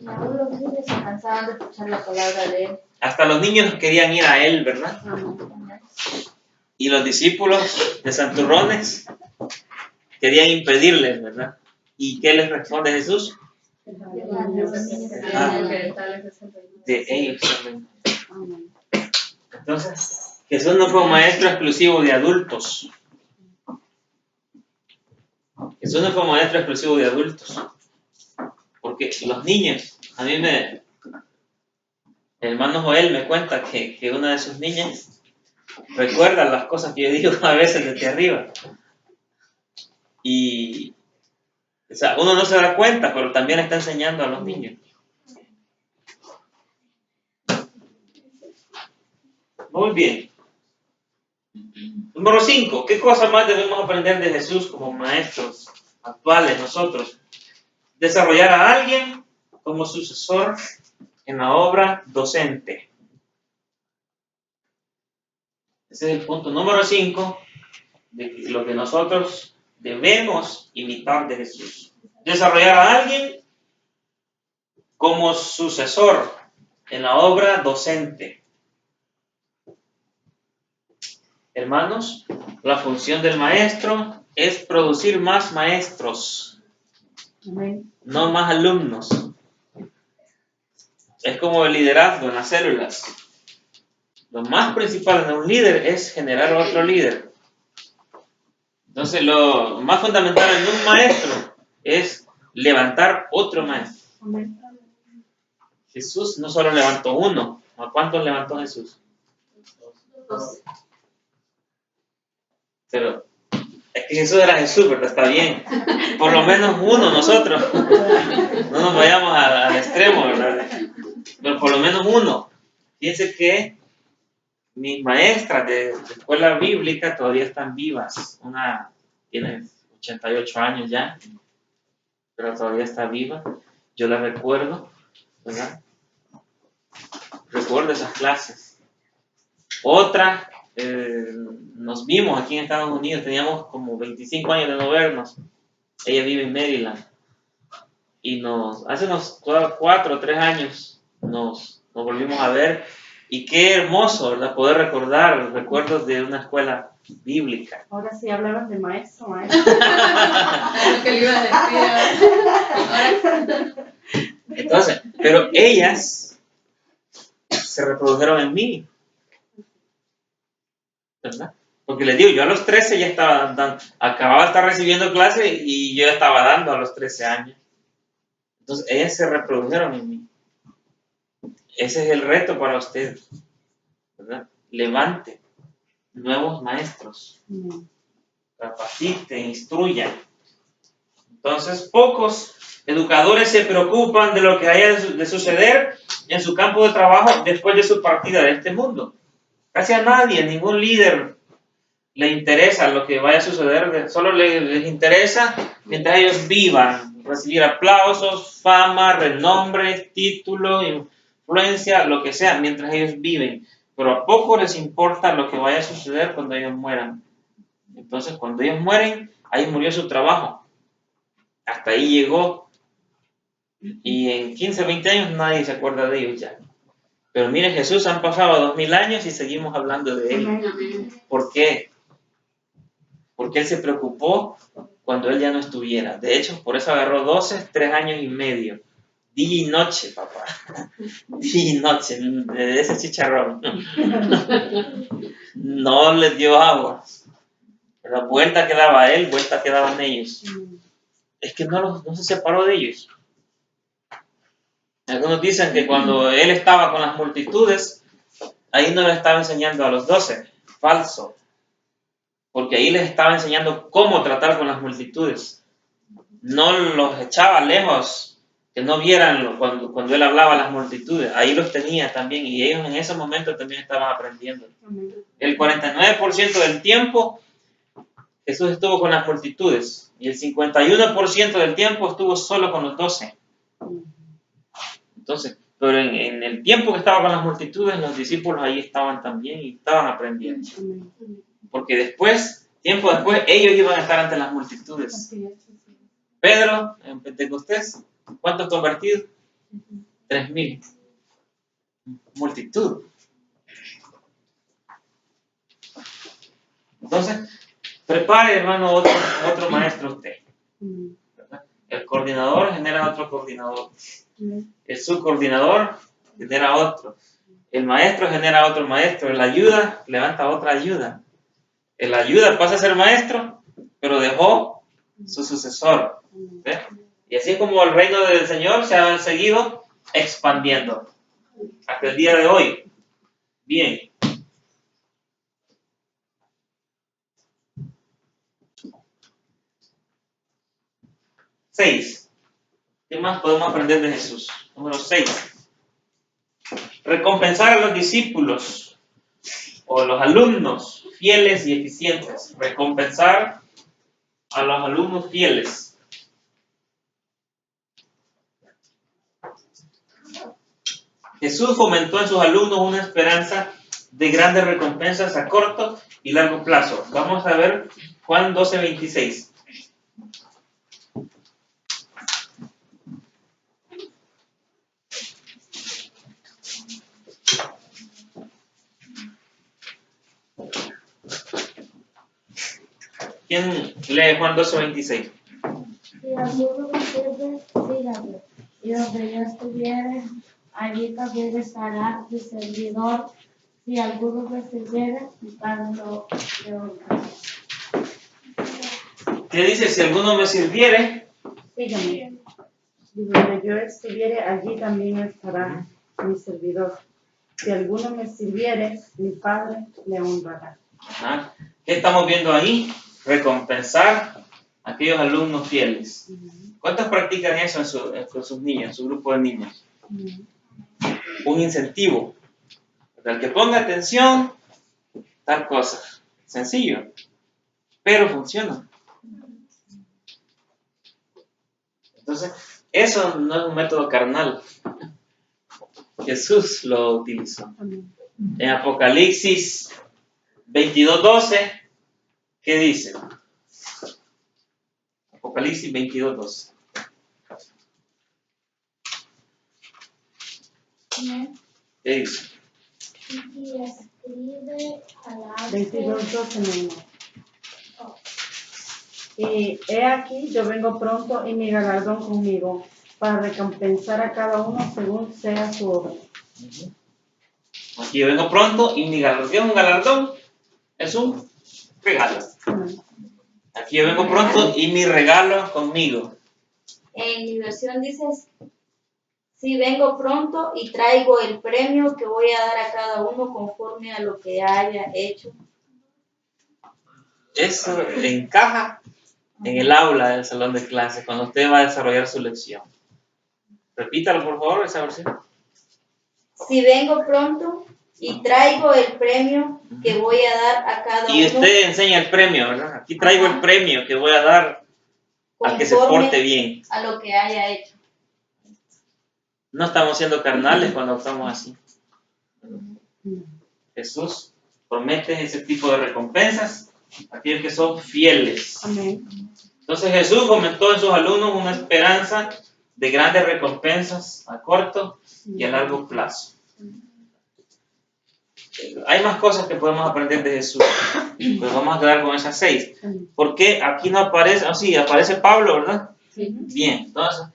Los niños se cansaban de escuchar la palabra de Él. Hasta los niños querían ir a Él, ¿verdad? Y los discípulos de santurrones querían impedirles, ¿verdad? ¿Y qué les responde Jesús? De ellos también. Entonces, Jesús no fue un maestro exclusivo de adultos. Jesús no fue un maestro exclusivo de adultos. Porque los niños, el hermano Joel me cuenta que una de sus niñas recuerda las cosas que yo digo a veces desde arriba. Y, o sea, uno no se da cuenta, pero también está enseñando a los niños. Muy bien. Número 5. ¿Qué cosas más debemos aprender de Jesús como maestros actuales nosotros? Desarrollar a alguien como sucesor en la obra docente. Ese es el punto número 5 de lo que nosotros debemos imitar de Jesús. Desarrollar a alguien como sucesor en la obra docente. Hermanos, la función del maestro es producir más maestros, no más alumnos. Es como el liderazgo en las células. Lo más principal de un líder es generar otro líder. Entonces, lo más fundamental en un maestro es levantar otro maestro. Jesús no solo levantó uno. ¿A cuántos levantó Jesús? 2. Pero es que Jesús era Jesús, ¿verdad? Está bien. Por lo menos uno nosotros. No nos vayamos al extremo, ¿verdad? Pero por lo menos uno. Fíjense que mis maestras de escuela bíblica todavía están vivas. Una tiene 88 años ya, pero todavía está viva. Yo la recuerdo, ¿verdad? Recuerdo esas clases. Otra, nos vimos aquí en Estados Unidos, teníamos como 25 años de no vernos. Ella vive en Maryland. Y hace unos 4 o 3 años nos volvimos a ver. Y qué hermoso, ¿verdad? Poder recordar los recuerdos de una escuela bíblica. Ahora sí hablabas de maestro. Es lo que le iba a decir. Entonces, pero ellas se reprodujeron en mí, ¿verdad? Porque les digo, yo a los 13 ya estaba dando, acababa de estar recibiendo clase y yo estaba dando a los 13 años. Entonces, ellas se reprodujeron en mí. Ese es el reto para usted, ¿verdad? Levante nuevos maestros, capacite, instruya. Entonces, pocos educadores se preocupan de lo que haya de suceder en su campo de trabajo después de su partida de este mundo. Casi a nadie, ningún líder le interesa lo que vaya a suceder, solo les interesa mientras ellos vivan, recibir aplausos, fama, renombre, título, influencia, lo que sea, mientras ellos viven. Pero a poco les importa lo que vaya a suceder cuando ellos mueran. Entonces, cuando ellos mueren, ahí murió su trabajo. Hasta ahí llegó. Y en 15, 20 años nadie se acuerda de ellos ya. Pero mire, Jesús, han pasado 2000 años y seguimos hablando de él. ¿Por qué? Porque él se preocupó cuando él ya no estuviera. De hecho, por eso agarró 3 años y medio. Día y noche, papá. Día y noche, de ese chicharrón. No les dio agua. La vuelta que daba él, vuelta que daban ellos. Es que no se separó de ellos. Algunos dicen que cuando él estaba con las multitudes, ahí no le estaba enseñando a los 12. Falso. Porque ahí les estaba enseñando cómo tratar con las multitudes. No los echaba lejos, que no vieran cuando él hablaba a las multitudes. Ahí los tenía también y ellos en ese momento también estaban aprendiendo. El 49% del tiempo Jesús estuvo con las multitudes y el 51% del tiempo estuvo solo con los 12. Entonces, pero en el tiempo que estaba con las multitudes, los discípulos ahí estaban también y estaban aprendiendo. Porque después, tiempo después, ellos iban a estar ante las multitudes. Pedro, en Pentecostés, ¿cuántos convertidos? 3000. Multitud. Entonces, prepare, hermano, otro maestro usted. El coordinador genera otro coordinador. El subcoordinador genera otro. El maestro genera otro maestro. El ayuda levanta otra ayuda. El ayuda pasa a ser maestro, pero dejó su sucesor. ¿Ve? Y así es como el reino del Señor se ha seguido expandiendo hasta el día de hoy. Bien. Seis. ¿Qué más podemos aprender de Jesús? Número 6. Recompensar a los discípulos o los alumnos fieles y eficientes. Recompensar a los alumnos fieles. Jesús fomentó en sus alumnos una esperanza de grandes recompensas a corto y largo plazo. Vamos a ver Juan 12:26. ¿Quién lee Juan 12:26? Si alguno me sirve, sígame. Y donde yo estuviere, allí también estará mi servidor. Si alguno me sirviere, mi Padre lo honrará. ¿Qué dice? Si alguno me sirviere, sígame. Y donde yo estuviere, allí también estará mi servidor. Si alguno me sirviere, mi Padre le honrará. Ajá. ¿Qué estamos viendo ahí? Recompensar a aquellos alumnos fieles. ¿Cuántos practican eso con sus niños, en su grupo de niños? Un incentivo. Al que ponga atención, tal cosa. Sencillo, pero funciona. Entonces, eso no es un método carnal. Jesús lo utilizó. En Apocalipsis 22:12, ¿qué dice? Apocalipsis 22:12. ¿Qué dice? Y escribe al 22:12 no. Y he aquí, yo vengo pronto y mi galardón conmigo, para recompensar a cada uno según sea su obra. Aquí yo vengo pronto y mi galardón. ¿Qué es un galardón? Es un regalo. Aquí yo vengo pronto y mi regalo conmigo. En mi versión dice, si vengo pronto y traigo el premio que voy a dar a cada uno conforme a lo que haya hecho. Eso encaja en el aula del salón de clases cuando usted va a desarrollar su lección. Repítalo, por favor, esa versión. Si vengo pronto y traigo el premio que voy a dar a cada uno. Y usted enseña el premio, ¿verdad? Aquí traigo el premio que voy a dar al que se porte bien. A lo que haya hecho. No estamos siendo carnales cuando estamos así. Jesús promete ese tipo de recompensas a aquellos que son fieles. Amén. Entonces Jesús fomentó en sus alumnos una esperanza de grandes recompensas a corto y a largo plazo. Hay más cosas que podemos aprender de Jesús, pero vamos a quedar con esas 6. Porque aquí no aparece, sí, aparece Pablo, ¿verdad? Sí. Bien, entonces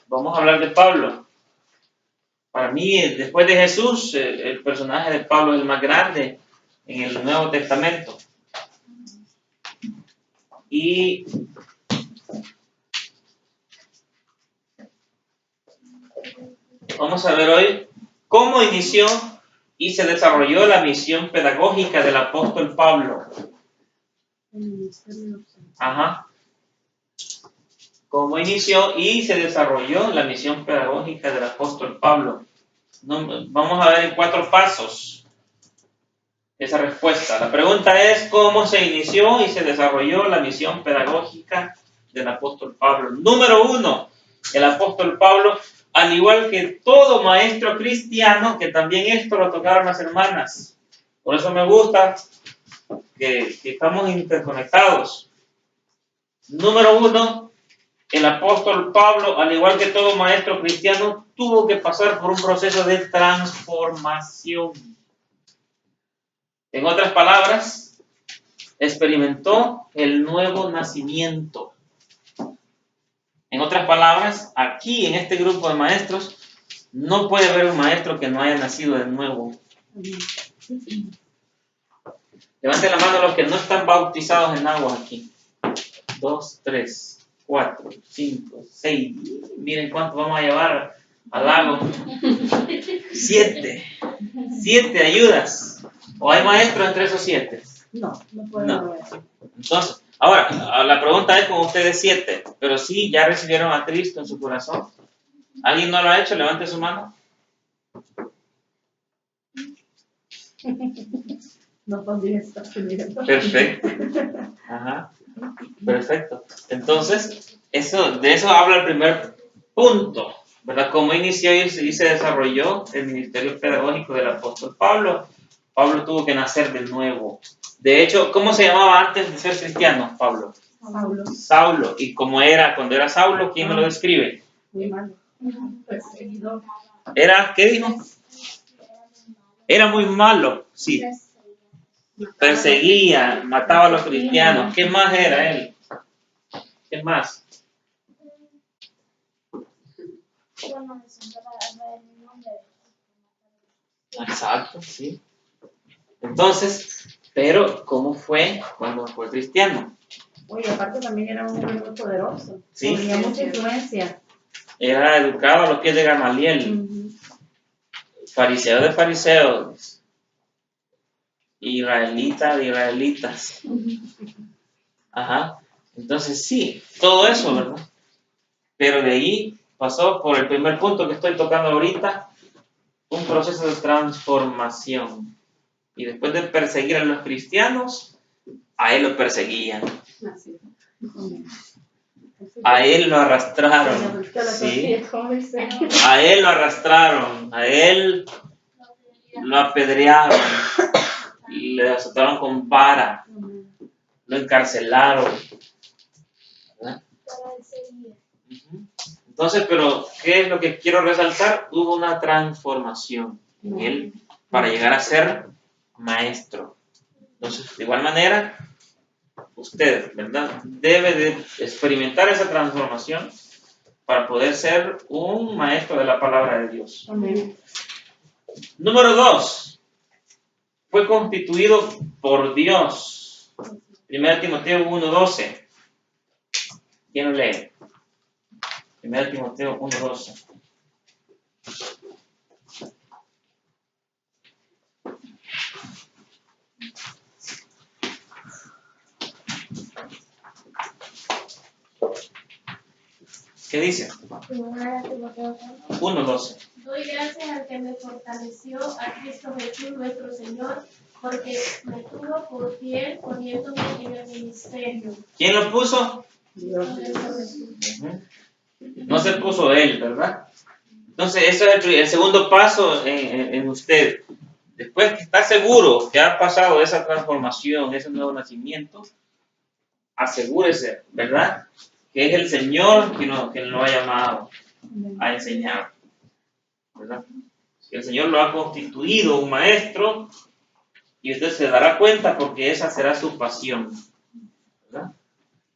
vamos a hablar de Pablo. Para mí, después de Jesús, el personaje de Pablo es el más grande en el Nuevo Testamento. Y vamos a ver hoy cómo inició y se desarrolló la misión pedagógica del apóstol Pablo. Ajá. Cómo inició y se desarrolló la misión pedagógica del apóstol Pablo. Vamos a ver en 4 pasos esa respuesta. La pregunta es cómo se inició y se desarrolló la misión pedagógica del apóstol Pablo. Número 1, el apóstol Pablo, al igual que todo maestro cristiano, que también esto lo tocaron las hermanas. Por eso me gusta que estamos interconectados. Número 1, el apóstol Pablo, al igual que todo maestro cristiano, tuvo que pasar por un proceso de transformación. En otras palabras, experimentó el nuevo nacimiento. En otras palabras, aquí en este grupo de maestros, no puede haber un maestro que no haya nacido de nuevo. Levanten la mano los que no están bautizados en agua aquí. 2, 3, 4, 5, 6. Miren cuánto vamos a llevar al lago. 7. 7 ayudas. ¿O hay maestros entre esos 7? No puede haber. Entonces, ahora, la pregunta es con ustedes 7, pero sí, ¿ya recibieron a Cristo en su corazón? ¿Alguien no lo ha hecho? Levante su mano. No podría estar subiendo. Perfecto. Ajá. Perfecto. Entonces, de eso habla el primer punto, ¿verdad? Cómo inició y se desarrolló el ministerio pedagógico del apóstol Pablo. Pablo tuvo que nacer de nuevo. De hecho, ¿cómo se llamaba antes de ser cristiano, Pablo? Saulo. ¿Y cómo era cuando era Saulo? ¿Quién me lo describe? Muy malo. Perseguidor. ¿Era, qué dijo? Era muy malo, sí. Perseguía, mataba a los cristianos. ¿Qué más era él? ¿Qué más? Exacto, sí. Entonces, pero ¿cómo fue cuando fue cristiano? Oye, aparte también era un hombre muy poderoso. Sí. Tenía mucha influencia. Era educado a los pies de Gamaliel. Fariseo de fariseos. Israelita de israelitas. Ajá. Entonces sí, todo eso, ¿verdad? Pero de ahí pasó por el primer punto que estoy tocando ahorita, un proceso de transformación. Y después de perseguir a los cristianos, a él lo perseguían. A él lo arrastraron. ¿Sí? A él lo arrastraron. A él lo apedrearon. Le azotaron con vara. Lo encarcelaron. ¿Verdad? Entonces, pero, ¿qué es lo que quiero resaltar? Hubo una transformación en él para llegar a ser maestro. Entonces, de igual manera, usted, ¿verdad? Debe de experimentar esa transformación para poder ser un maestro de la palabra de Dios. Amén. Número 2. Fue constituido por Dios. 1 Timoteo 1:12. ¿Quién lo lee? 1 Timoteo 1:12. ¿Qué dice? 1:12. Doy gracias al que me fortaleció, a Cristo Jesús nuestro Señor, porque me tuvo por fiel poniéndome en el ministerio. ¿Quién lo puso? Dios. No se puso él, ¿verdad? Entonces, ese es el segundo paso en usted. Después que está seguro que ha pasado esa transformación, ese nuevo nacimiento, asegúrese, ¿verdad? Que es el Señor quien lo ha llamado a enseñar, ¿verdad? Que el Señor lo ha constituido un maestro y usted se dará cuenta porque esa será su pasión, ¿verdad?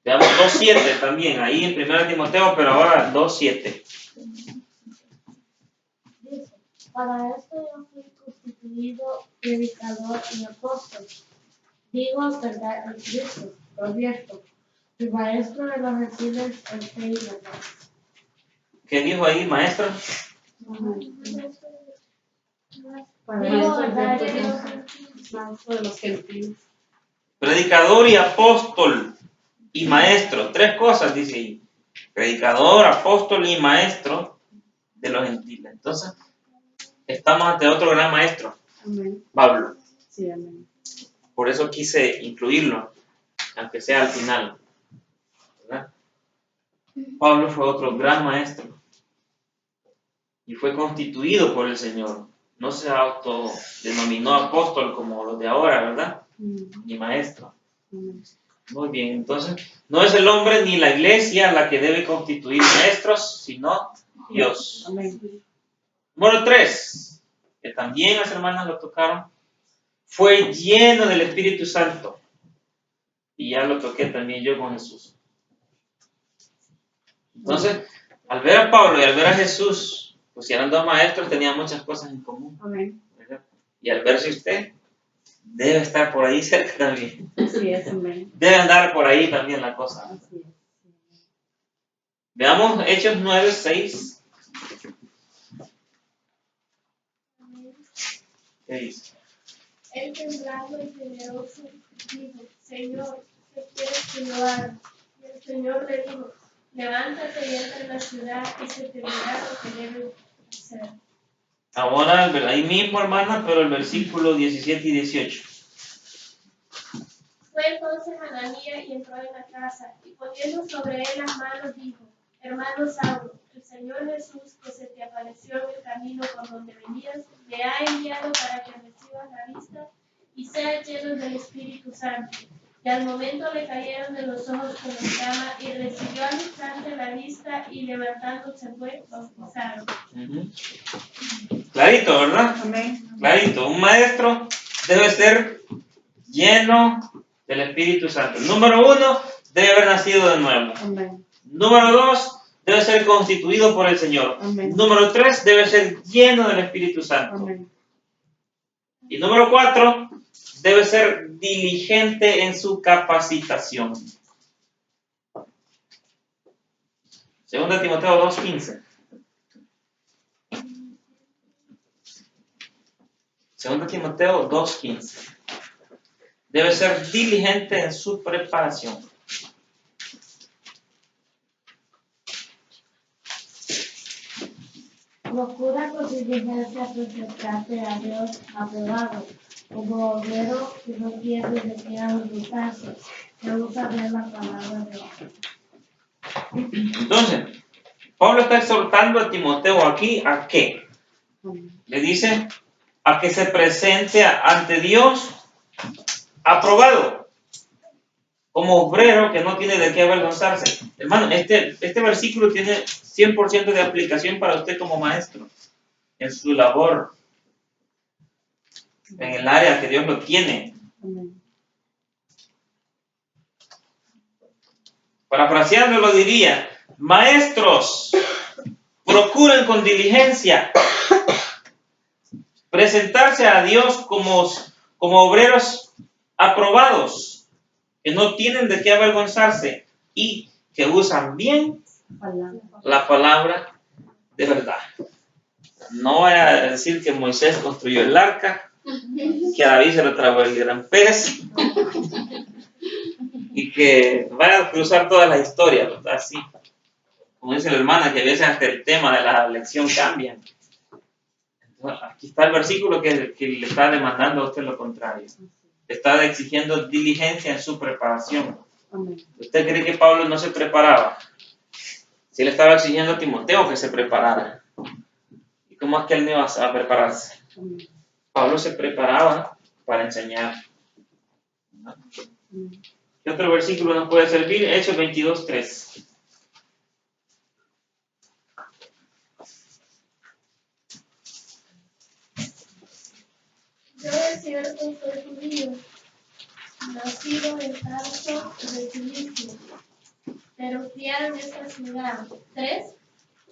Veamos 2.7 también, ahí en 1 Timoteo, pero ahora 2.7. Dice, para esto yo fui constituido predicador y apóstol. Digo verdad en Cristo, abierto, y maestro de los gentiles en fe y verdad. ¿Qué dijo ahí, maestro? Digo verdad en Cristo. Maestro de los gentiles. Predicador y apóstol y maestro. 3 cosas dice ahí. Predicador, apóstol y maestro de los gentiles. Entonces, estamos ante otro gran maestro, Amén. Pablo. Sí, amén. Por eso quise incluirlo, aunque sea al final, ¿verdad? Pablo fue otro gran maestro y fue constituido por el Señor. No se autodenominó apóstol como los de ahora, ¿verdad? Ni maestro. Muy bien, entonces no es el hombre ni la iglesia la que debe constituir maestros, sino Dios. Amén. Número 3, que también las hermanas lo tocaron, fue lleno del Espíritu Santo. Y ya lo toqué también yo con Jesús. Entonces, al ver a Pablo y al ver a Jesús, pues si eran 2 maestros, tenían muchas cosas en común, Amén. ¿verdad? Y al verse usted, debe estar por ahí cerca también. Así es, amén. Debe andar por ahí también la cosa. Así es. Veamos Hechos 9:6. ¿Qué dice? Él temblando y temeroso dijo, Señor, ¿qué quieres que yo haga? Y el Señor le dijo, levántate y entra en la ciudad y se te dirá lo que debes hacer. Ahora ahí mismo, hermana, pero el versículo 17 y 18. Fue entonces Ananías y entró en la casa, y poniendo sobre él las manos dijo, hermano Saulo, el Señor Jesús que se te apareció en el camino por donde venías, me ha enviado para que recibas la vista y seas lleno del Espíritu Santo. Y al momento le cayeron de los ojos como llama, y recibió al instante la vista, y levantándose fue bautizado. Clarito, ¿verdad? Amén. Clarito. Un maestro debe ser lleno del Espíritu Santo. Número 1, debe haber nacido de nuevo. Amén. Número 2, debe ser constituido por el Señor. Amén. Número 3, debe ser lleno del Espíritu Santo. Amén. Y número 4, debe ser diligente en su capacitación. 2 Timoteo 2:15. 2 Timoteo 2:15. Debe ser diligente en su preparación. Procura con diligencia presentarte a Dios aprobado, como obrero que no tiene de qué avergonzarse, que usa bien la palabra de Dios. Entonces, Pablo está exhortando a Timoteo aquí a qué. Le dice a que se presente ante Dios aprobado, como obrero que no tiene de qué avergonzarse. Hermano, este versículo tiene 100% de aplicación para usted como maestro, en su labor, en el área que Dios lo tiene. Parafraseándolo diría, maestros, procuren con diligencia presentarse a Dios como obreros aprobados, que no tienen de qué avergonzarse y que usan bien la palabra de verdad. No voy a decir que Moisés construyó el arca, que a David se lo tragó el gran pez y que vaya a cruzar toda la historia, ¿verdad? Así, como dice la hermana, que a veces hasta el tema de la lección cambia. Aquí está el versículo que le está demandando a usted lo contrario. Le está exigiendo diligencia en su preparación. Amén. ¿Usted cree que Pablo no se preparaba? Si le estaba exigiendo a Timoteo que se preparara. ¿Y cómo es que él no iba a prepararse? Amén. Pablo se preparaba para enseñar. ¿Qué otro versículo nos puede servir? Hechos 22:3. Yo de cierto soy judío, nacido en Tarso de Cilicia, pero criado en esta ciudad. 3.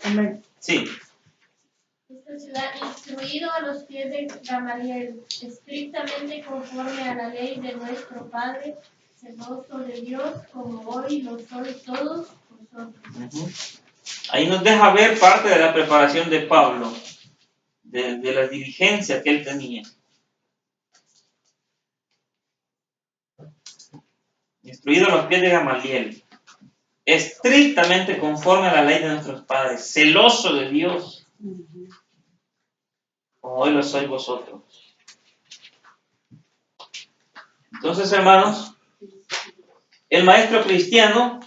Amén. Sí. Esta ciudad, instruido a los pies de Gamaliel, estrictamente conforme a la ley de nuestro Padre, celoso de Dios, como hoy lo sois todos vosotros. Ahí nos deja ver parte de la preparación de Pablo, de la diligencia que él tenía. Instruido a los pies de Gamaliel, estrictamente conforme a la ley de nuestros padres, celoso de Dios, como hoy lo sois vosotros. Entonces, hermanos, el maestro cristiano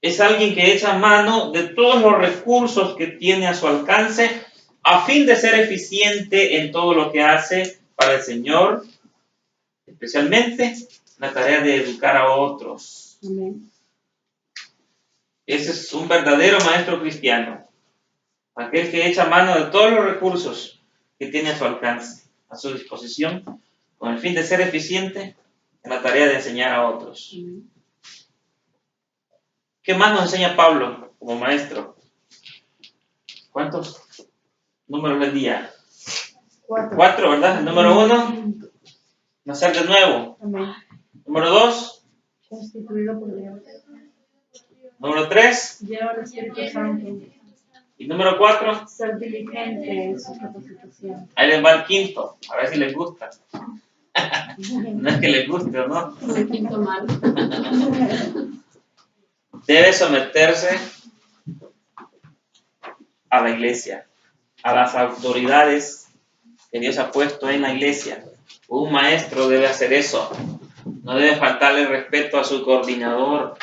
es alguien que echa mano de todos los recursos que tiene a su alcance a fin de ser eficiente en todo lo que hace para el Señor, especialmente la tarea de educar a otros. Amén. Ese es un verdadero maestro cristiano, aquel que echa mano de todos los recursos que tiene a su alcance, a su disposición, con el fin de ser eficiente en la tarea de enseñar a otros. Amén. ¿Qué más nos enseña Pablo como maestro? ¿Cuántos números del día? 4, ¿verdad? El número 1, nacer de nuevo. Amén. Número 2, Constituido por Dios. número 3 Lleva el Espíritu Santo. y número 4. Ser diligente en su capacitación. Ahí les va el quinto, a ver si les gusta. No es que les guste o no. Me siento mal. Debe someterse a la iglesia, a las autoridades que Dios ha puesto en la iglesia. Un maestro debe hacer eso. No debe faltarle respeto a su coordinador,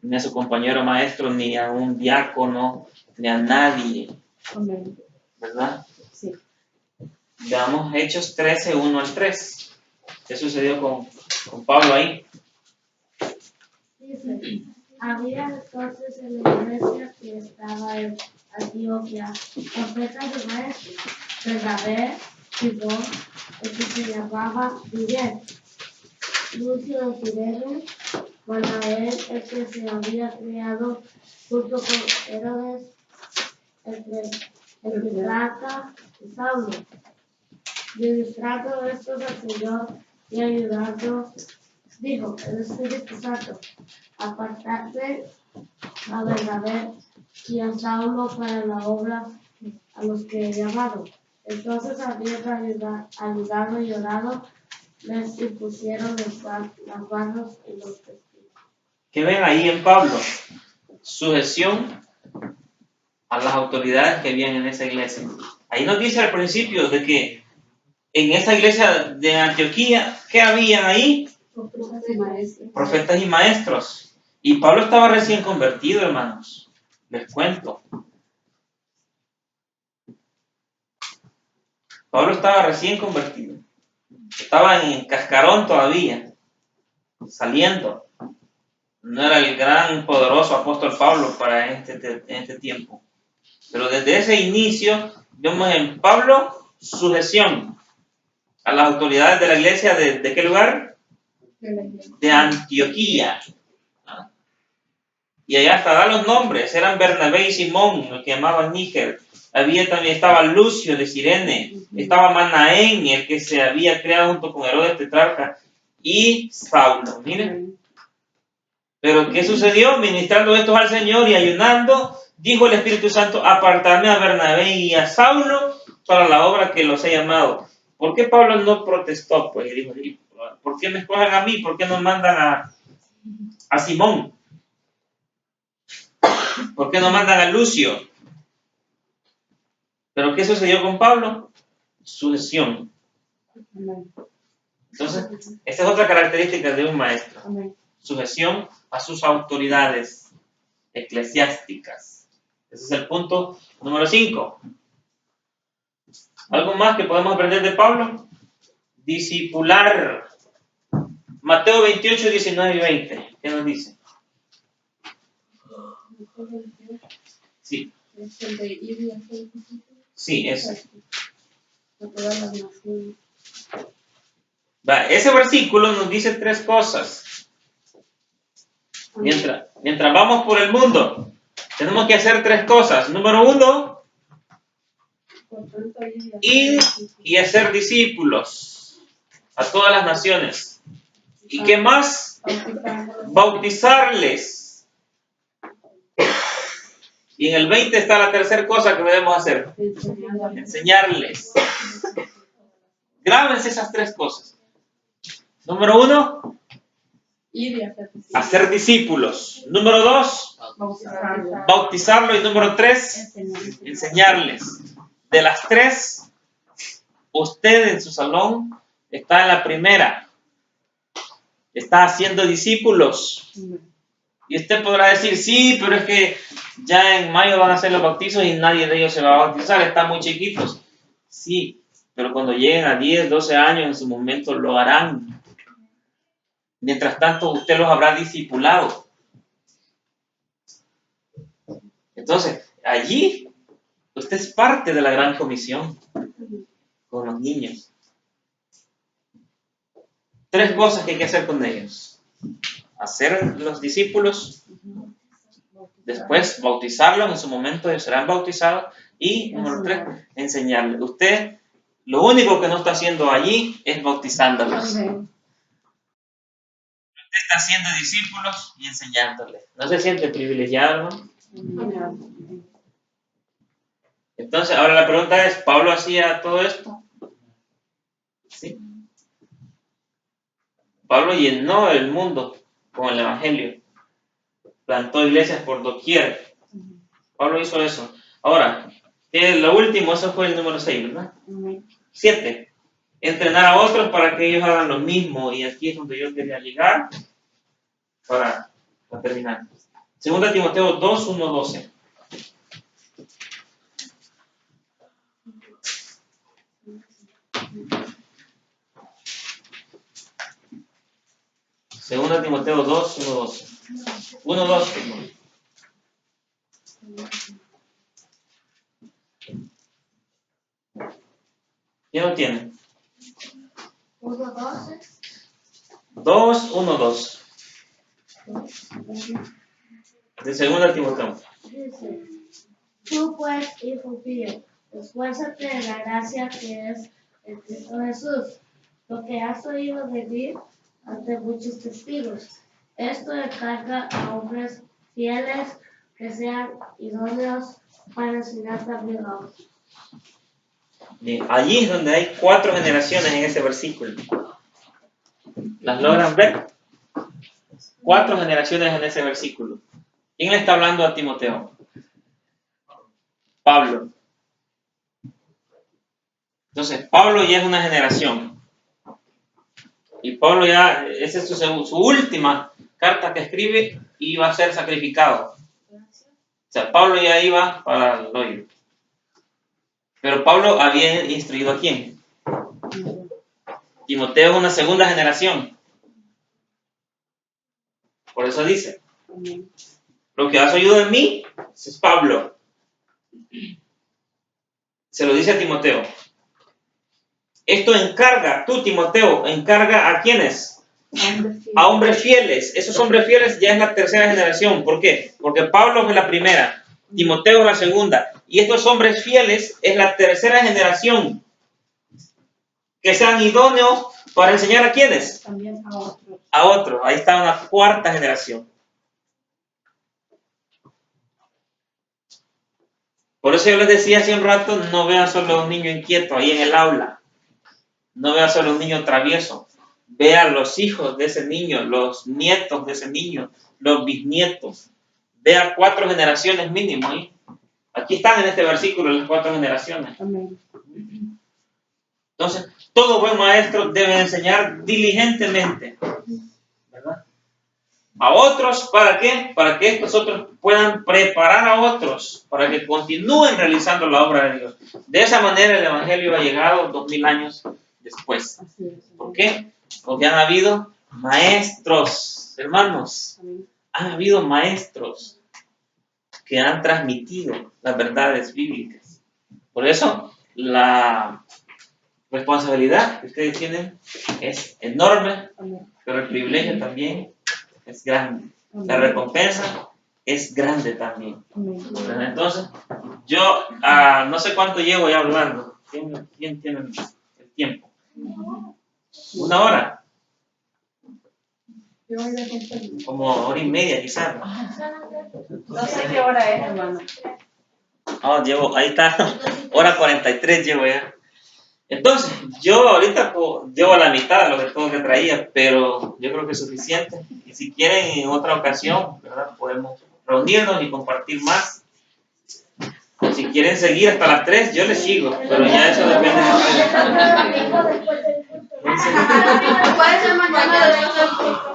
ni a su compañero maestro, ni a un diácono, ni a nadie. Amén. ¿Verdad? Sí. Veamos Hechos 13, 1 al 3. ¿Qué sucedió con Pablo ahí? Dice, había entonces en la iglesia que estaba en Antioquia profetas y maestros, Bernabé, Simón, el que se llamaba Miguel, Lucio de Cirene, Manael, el que se había criado junto con Herodes, el tetrarca y Saulo, ministrando estos al Señor y ayudando, dijo el Espíritu Santo, apartarse a Bernabé y a Saulo para la obra a los que llamaron. Entonces, habiendo ayudado y orado, les impusieron las manos y los testigos. ¿Qué ven ahí en Pablo? Sujeción a las autoridades que habían en esa iglesia. Ahí nos dice al principio de que en esa iglesia de Antioquía, ¿qué habían ahí? Profetas y maestros. Y Pablo estaba recién convertido, hermanos. Les cuento. Pablo estaba recién convertido. Estaba en cascarón todavía, saliendo. No era el gran, poderoso apóstol Pablo para este tiempo. Pero desde ese inicio, vemos en Pablo sujeción a las autoridades de la iglesia de ¿qué lugar? De Antioquía. Y allá hasta da los nombres, eran Bernabé y Simón, los que llamaban Níger. También estaba Lucio de Cirene, estaba Manaén, el que se había creado junto con Herodes tetrarca, y Saulo. Miren. Pero ¿qué sucedió? Ministrando estos al Señor y ayunando, dijo el Espíritu Santo, apartarme a Bernabé y a Saulo para la obra que los he llamado. ¿Por qué Pablo no protestó? Pues dijo, ¿por qué me escogen a mí? ¿Por qué no mandan a Simón? ¿Por qué no mandan a Lucio? Pero ¿qué sucedió con Pablo? Sujeción. Entonces, esta es otra característica de un maestro. Sujeción a sus autoridades eclesiásticas. Ese es el punto número 5. ¿Algo más que podemos aprender de Pablo? Discipular. Mateo 28, 19 y 20. ¿Qué nos dice? Sí. Sí, ese. Ese versículo nos dice 3 cosas. Mientras vamos por el mundo, tenemos que hacer 3 cosas. Número 1, ir y hacer discípulos a todas las naciones. ¿Y qué más? Bautizarles. Y en el 20 está la tercera cosa que debemos hacer. Enseñarles. Grábense esas 3 cosas. Número 1, hacer discípulos. Número 2, bautizarlos. Y número 3, enseñarles. De las 3, usted en su salón está en la primera. Está haciendo discípulos. Y usted podrá decir, sí, pero es que ya en mayo van a hacer los bautizos y nadie de ellos se va a bautizar, están muy chiquitos. Sí, pero cuando lleguen a 10, 12 años, en su momento lo harán. Mientras tanto, usted los habrá discipulado. Entonces, allí, usted es parte de la gran comisión con los niños. 3 cosas que hay que hacer con ellos. Hacer los discípulos, después bautizarlos, en su momento ellos serán bautizados, y número 3, enseñarles. Usted, lo único que no está haciendo allí es bautizándolos. Usted está haciendo discípulos y enseñándoles. ¿No se siente privilegiado? Entonces, ahora la pregunta es, ¿Pablo hacía todo esto? Sí. Pablo llenó el mundo con el Evangelio. Plantó iglesias por doquier. Pablo hizo eso. Ahora, lo último, eso fue el número 6, ¿verdad? 7. Entrenar a otros para que ellos hagan lo mismo. Y aquí es donde yo quería llegar para terminar. 2 Timoteo 2, 1, 12. Segunda Timoteo 2, 1, 12. 1, 2. ¿Quién lo tiene? 1, 12. 2, 1, 2. De segunda Timoteo. Dice, tú pues, hijo mío, esfuérzate en la gracia que es en Cristo Jesús. Lo que has oído de mí ante muchos testigos. Esto encarga a hombres fieles que sean idóneos para enseñar también a otros. Bien, allí es donde hay 4 generaciones en ese versículo. ¿Las logran ver? 4 generaciones en ese versículo. ¿Quién le está hablando a Timoteo? Pablo. Entonces, Pablo ya es una generación. Y Pablo ya, esa es su última carta que escribe y va a ser sacrificado. O sea, Pablo ya iba para el hoyo. Pero Pablo había instruido a quién? Timoteo es una segunda generación. Por eso dice, lo que has oído de mí es Pablo. Se lo dice a Timoteo. Esto encarga, tú Timoteo, encarga a ¿quiénes? A hombres fieles. Esos hombres fieles ya es la tercera generación. ¿Por qué? Porque Pablo es la primera, Timoteo es la segunda. Y estos hombres fieles es la tercera generación. Que sean idóneos para enseñar a ¿quiénes? También a otros. A otros. Ahí está una cuarta generación. Por eso yo les decía hace un rato, no vean solo a un niño inquieto ahí en el aula. No vean solo a un niño travieso. Vean los hijos de ese niño, los nietos de ese niño, los bisnietos. Vea 4 generaciones mínimo ahí. Aquí están en este versículo las 4 generaciones. Amén. Entonces, todo buen maestro debe enseñar diligentemente, ¿verdad? A otros, ¿para qué? Para que estos otros puedan preparar a otros, para que continúen realizando la obra de Dios. De esa manera el Evangelio ha llegado 2000 años después. Así es. ¿Por qué? Porque han habido maestros, hermanos. Amén. Han habido maestros que han transmitido las verdades bíblicas. Por eso, la responsabilidad que ustedes tienen es enorme, Amén. pero el privilegio también es grande. La Amén. recompensa es grande también. Amén. Entonces, yo no sé cuánto llevo ya hablando. ¿Quién tiene el tiempo? 1 hora. Como 1 hora y media quizás. No sé qué hora es, hermano. No, ahí está, 1:43 llevo ya. Entonces, yo ahorita llevo a la mitad de lo que todo que traía, pero yo creo que es suficiente. Y si quieren en otra ocasión, ¿verdad? Podemos reunirnos y compartir más. O si quieren seguir hasta las 3, yo les sigo, pero ya eso depende de ustedes. Puede ser mañana después del culto.